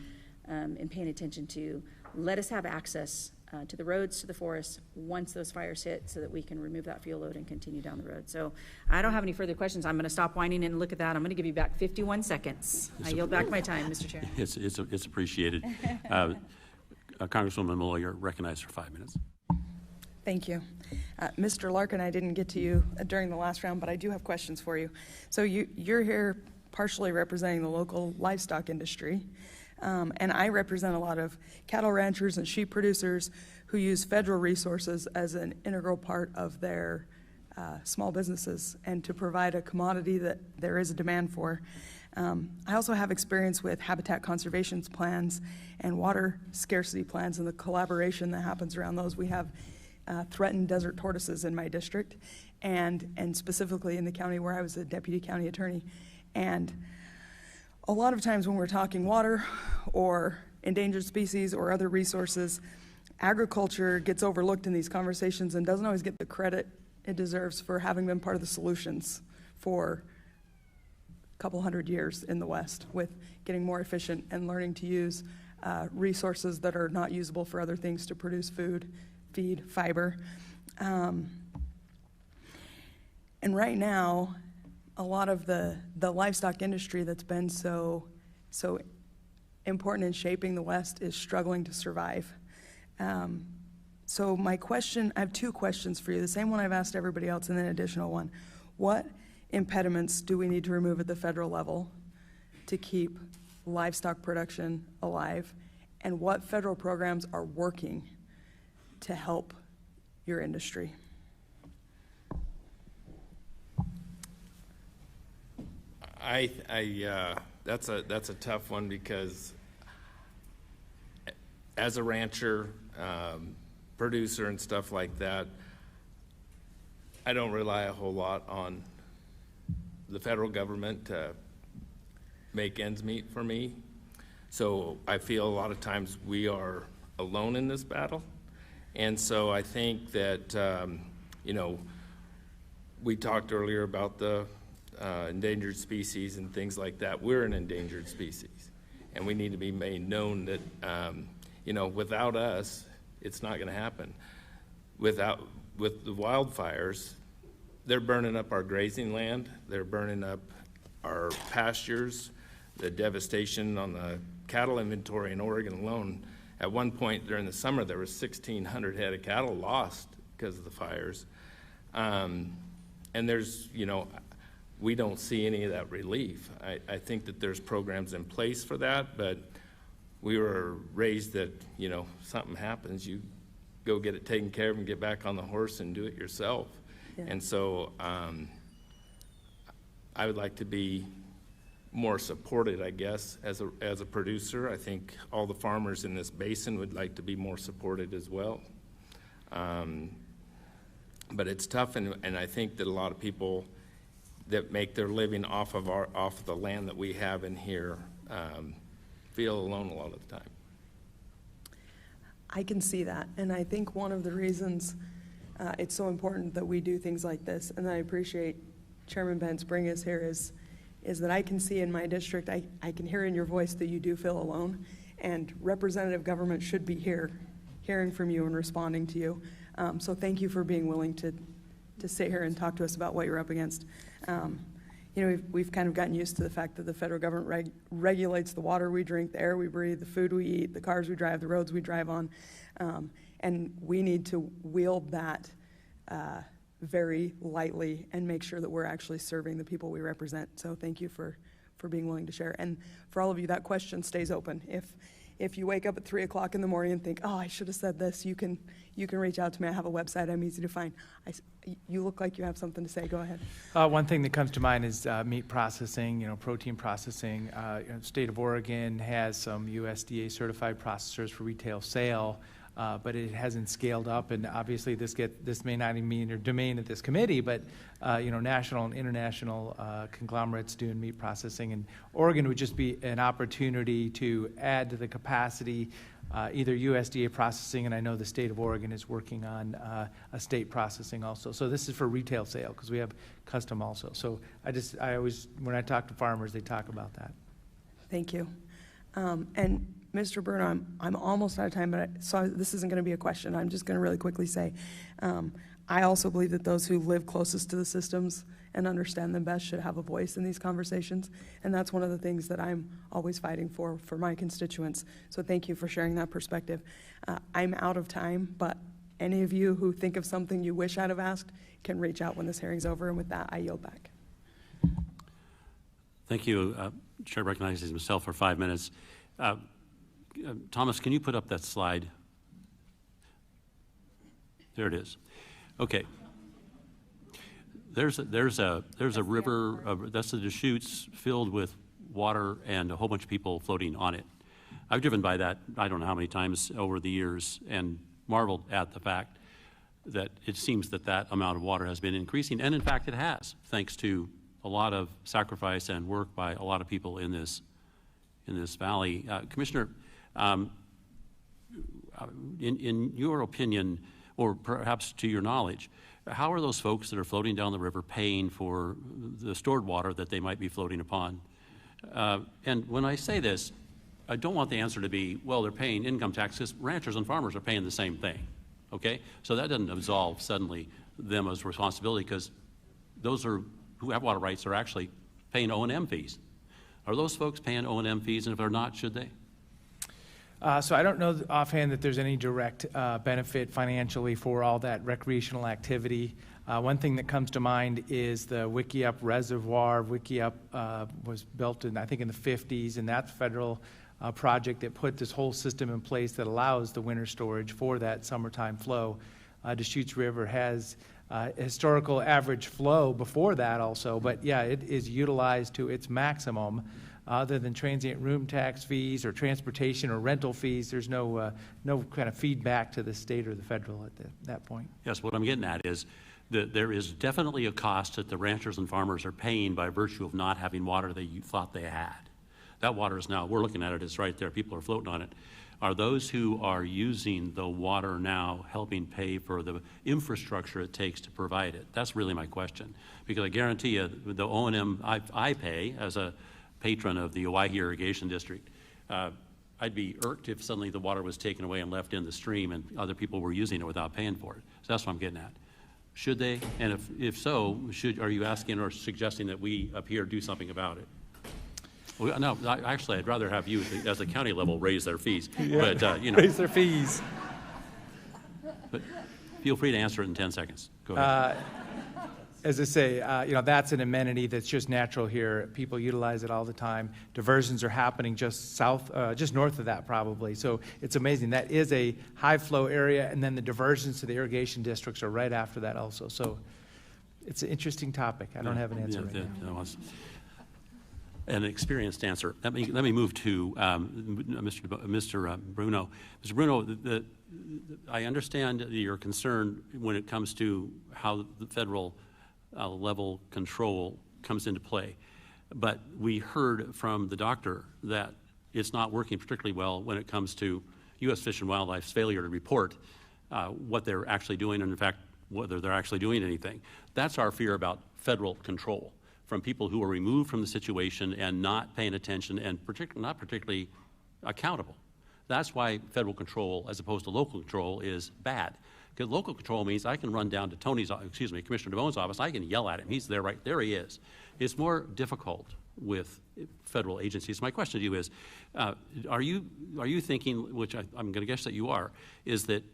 and paying attention to. Let us have access to the roads, to the forests, once those fires hit, so that we can remove that fuel load and continue down the road. So I don't have any further questions. I'm going to stop whining and look at that. I'm going to give you back 51 seconds. I yield back my time, Mr. Chair. It's appreciated. Congresswoman Malloy, you're recognized for 5 minutes. Thank you. Mr. Larkin, I didn't get to you during the last round, but I do have questions for you. So you're here partially representing the local livestock industry. And I represent a lot of cattle ranchers and sheep producers who use federal resources as an integral part of their small businesses and to provide a commodity that there is a demand for. I also have experience with habitat conservation plans and water scarcity plans and the collaboration that happens around those. We have threatened desert tortoises in my district and specifically in the county where I was a deputy county attorney. And a lot of times when we're talking water or endangered species or other resources, agriculture gets overlooked in these conversations and doesn't always get the credit it deserves for having been part of the solutions for couple hundred years in the West with getting more efficient and learning to use resources that are not usable for other things to produce food, feed, fiber. And right now, a lot of the livestock industry that's been so important in shaping the West is struggling to survive. So my question, I have two questions for you, the same one I've asked everybody else and then an additional one. What impediments do we need to remove at the federal level to keep livestock production alive? And what federal programs are working to help your industry? That's a tough one because as a rancher, producer and stuff like that, I don't rely a whole lot on the federal government to make ends meet for me. So I feel a lot of times we are alone in this battle. And so I think that, we talked earlier about the endangered species and things like that. We're an endangered species. And we need to be made known that, without us, it's not going to happen. With the wildfires, they're burning up our grazing land. They're burning up our pastures. The devastation on the cattle inventory in Oregon alone. At one point during the summer, there was 1,600 head of cattle lost because of the fires. And there's, we don't see any of that relief. I think that there's programs in place for that, but we were raised that, something happens, you go get it taken care of and get back on the horse and do it yourself. Yeah. And so I would like to be more supported, I guess, as a producer. I think all the farmers in this basin would like to be more supported as well. But it's tough, and I think that a lot of people that make their living off of the land that we have in here feel alone a lot of the time. I can see that, and I think one of the reasons it's so important that we do things like this, and I appreciate Chairman Bentz bringing us here, is that I can see in my district, I can hear in your voice that you do feel alone, and representative government should be here, hearing from you and responding to you. So thank you for being willing to sit here and talk to us about what you're up against. We've kind of gotten used to the fact that the federal government regulates the water we drink, the air we breathe, the food we eat, the cars we drive, the roads we drive on, and we need to wield that very lightly and make sure that we're actually serving the people we represent. So thank you for being willing to share. And for all of you, that question stays open. If you wake up at 3 o'clock in the morning and think, oh, I should have said this, you can reach out to me. I have a website. I'm easy to find. You look like you have something to say. Go ahead. One thing that comes to mind is meat processing, protein processing. State of Oregon has some USDA certified processors for retail sale, but it hasn't scaled up. And obviously this may not even be in your domain at this committee, but national and international conglomerates doing meat processing. And Oregon would just be an opportunity to add to the capacity, either USDA processing, and I know the state of Oregon is working on a state processing also. So this is for retail sale because we have custom also. So I always, when I talk to farmers, they talk about that. Thank you. And Mr. Brunoe, I'm almost out of time, but so this isn't going to be a question. I'm just going to really quickly say, I also believe that those who live closest to the systems and understand them best should have a voice in these conversations, and that's one of the things that I'm always fighting for my constituents. So thank you for sharing that perspective. I'm out of time, but any of you who think of something you wish I'd have asked can reach out when this hearing's over, and with that, I yield back. Thank you. Chair recognizes himself for 5 minutes. Thomas, can you put up that slide? There it is. Okay. There's a river. That's the Deschutes filled with water and a whole bunch of people floating on it. I've driven by that I don't know how many times over the years and marveled at the fact that it seems that amount of water has been increasing, and in fact it has, thanks to a lot of sacrifice and work by a lot of people in this valley. Commissioner, in your opinion, or perhaps to your knowledge, how are those folks that are floating down the river paying for the stored water that they might be floating upon? And when I say this, I don't want the answer to be, well, they're paying income tax, because ranchers and farmers are paying the same thing, okay? So that doesn't absolve suddenly them as responsibility, because those who have water rights are actually paying O&M fees. Are those folks paying O&M fees, and if they're not, should they? So I don't know offhand that there's any direct benefit financially for all that recreational activity. One thing that comes to mind is the Wickiup Reservoir. Wickiup was built in, I think, in the 50s, and that's a federal project that put this whole system in place that allows the winter storage for that summertime flow. Deschutes River has historical average flow before that also, but yeah, it is utilized to its maximum. Other than transient room tax fees or transportation or rental fees, there's no kind of feedback to the state or the federal at that point. Yes, what I'm getting at is that there is definitely a cost that the ranchers and farmers are paying by virtue of not having water that you thought they had. That water is now, we're looking at it, it's right there, people are floating on it. Are those who are using the water now helping pay for the infrastructure it takes to provide it? That's really my question. Because I guarantee you, the O&M I pay as a patron of the Owyhee Irrigation District, I'd be irked if suddenly the water was taken away and left in the stream and other people were using it without paying for it. So that's what I'm getting at. Should they? And if so, are you asking or suggesting that we up here do something about it? Well, no, actually, I'd rather have you, as the county level, raise their fees. Yeah, but, you know. raise their fees. But feel free to answer it in 10 seconds. Go ahead. As I say, that's an amenity that's just natural here. People utilize it all the time. Diversions are happening just north of that probably. So it's amazing. That is a high flow area, and then the diversions to the irrigation districts are right after that also. So it's an interesting topic. I don't have an answer right now. An experienced answer. Let me move to Mr. Brunoe. Mr. Brunoe, I understand your concern when it comes to how the federal level control comes into play, but we heard from the doctor that it's not working particularly well when it comes to U.S. Fish and Wildlife's failure to report what they're actually doing, and in fact, whether they're actually doing anything. That's our fear about federal control from people who are removed from the situation and not paying attention and not particularly accountable. That's why federal control, as opposed to local control, is bad. Because local control means I can run down to Commissioner DeBone's office, I can yell at him, he's there, right there he is. It's more difficult with federal agencies. My question to you is, are you thinking, which I'm gonna guess that you are, is that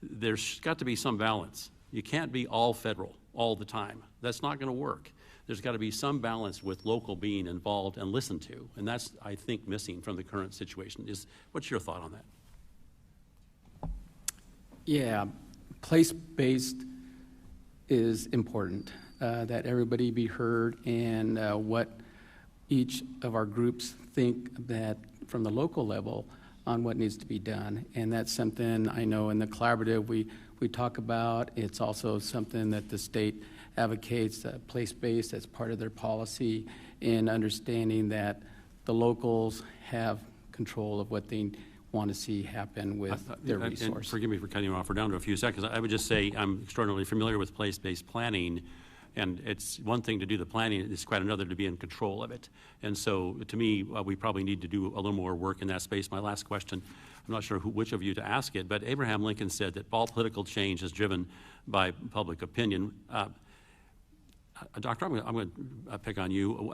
there's got to be some balance. You can't be all federal all the time. That's not gonna work. There's got to be some balance with local being involved and listened to, and that's, I think, missing from the current situation. What's your thought on that? Yeah, place-based is important, that everybody be heard, and what each of our groups think that from the local level on what needs to be done. And that's something I know in the collaborative we talk about. It's also something that the state advocates, place-based as part of their policy, in understanding that the locals have control of what they want to see happen with their resource. And forgive me for cutting you off. We're down to a few seconds. I would just say I'm extraordinarily familiar with place-based planning, and it's one thing to do the planning, it's quite another to be in control of it. And so, to me, we probably need to do a little more work in that space. My last question, I'm not sure which of you to ask it, but Abraham Lincoln said that all political change is driven by public opinion. Doctor, I'm going to pick on you.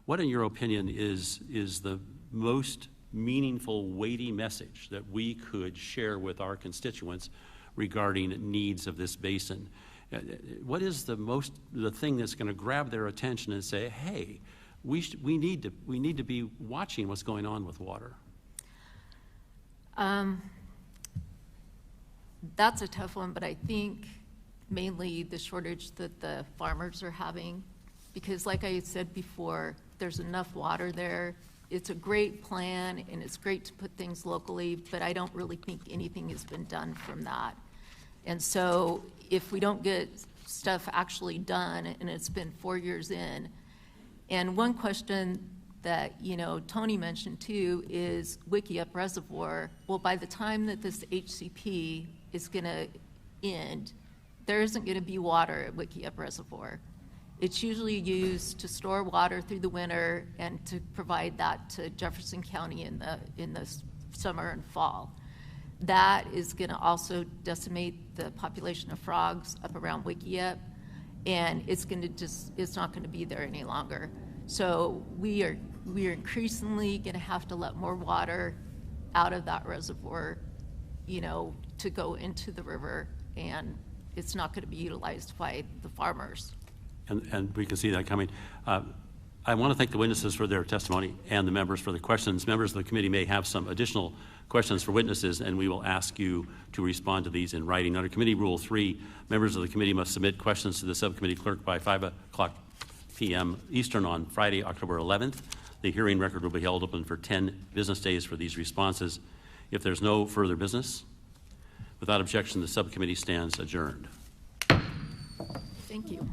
What, in your opinion, is the most meaningful, weighty message that we could share with our constituents regarding needs of this basin? What is the thing that's going to grab their attention and say, hey, we need to be watching what's going on with water? That's a tough one, but I think mainly the shortage that the farmers are having, because like I said before, there's enough water there. It's a great plan, and it's great to put things locally, but I don't really think anything has been done from that. And so if we don't get stuff actually done, and it's been 4 years in, and one question that, Tony mentioned too is Wickiup Reservoir. Well, by the time that this HCP is gonna end, there isn't going to be water at Wickiup Reservoir. It's usually used to store water through the winter and to provide that to Jefferson County in the summer and fall. That is going to also decimate the population of frogs up around Wickiup, and it's not going to be there any longer. So we are increasingly going to have to let more water out of that reservoir, to go into the river, and it's not going to be utilized by the farmers. And we can see that coming. I want to thank the witnesses for their testimony and the members for the questions. Members of the committee may have some additional questions for witnesses, and we will ask you to respond to these in writing. Under Committee Rule 3, members of the committee must submit questions to the subcommittee clerk by 5 o'clock p.m. Eastern on Friday, October 11th. The hearing record will be held open for 10 business days for these responses. If there's no further business, without objection, the subcommittee stands adjourned. Thank you.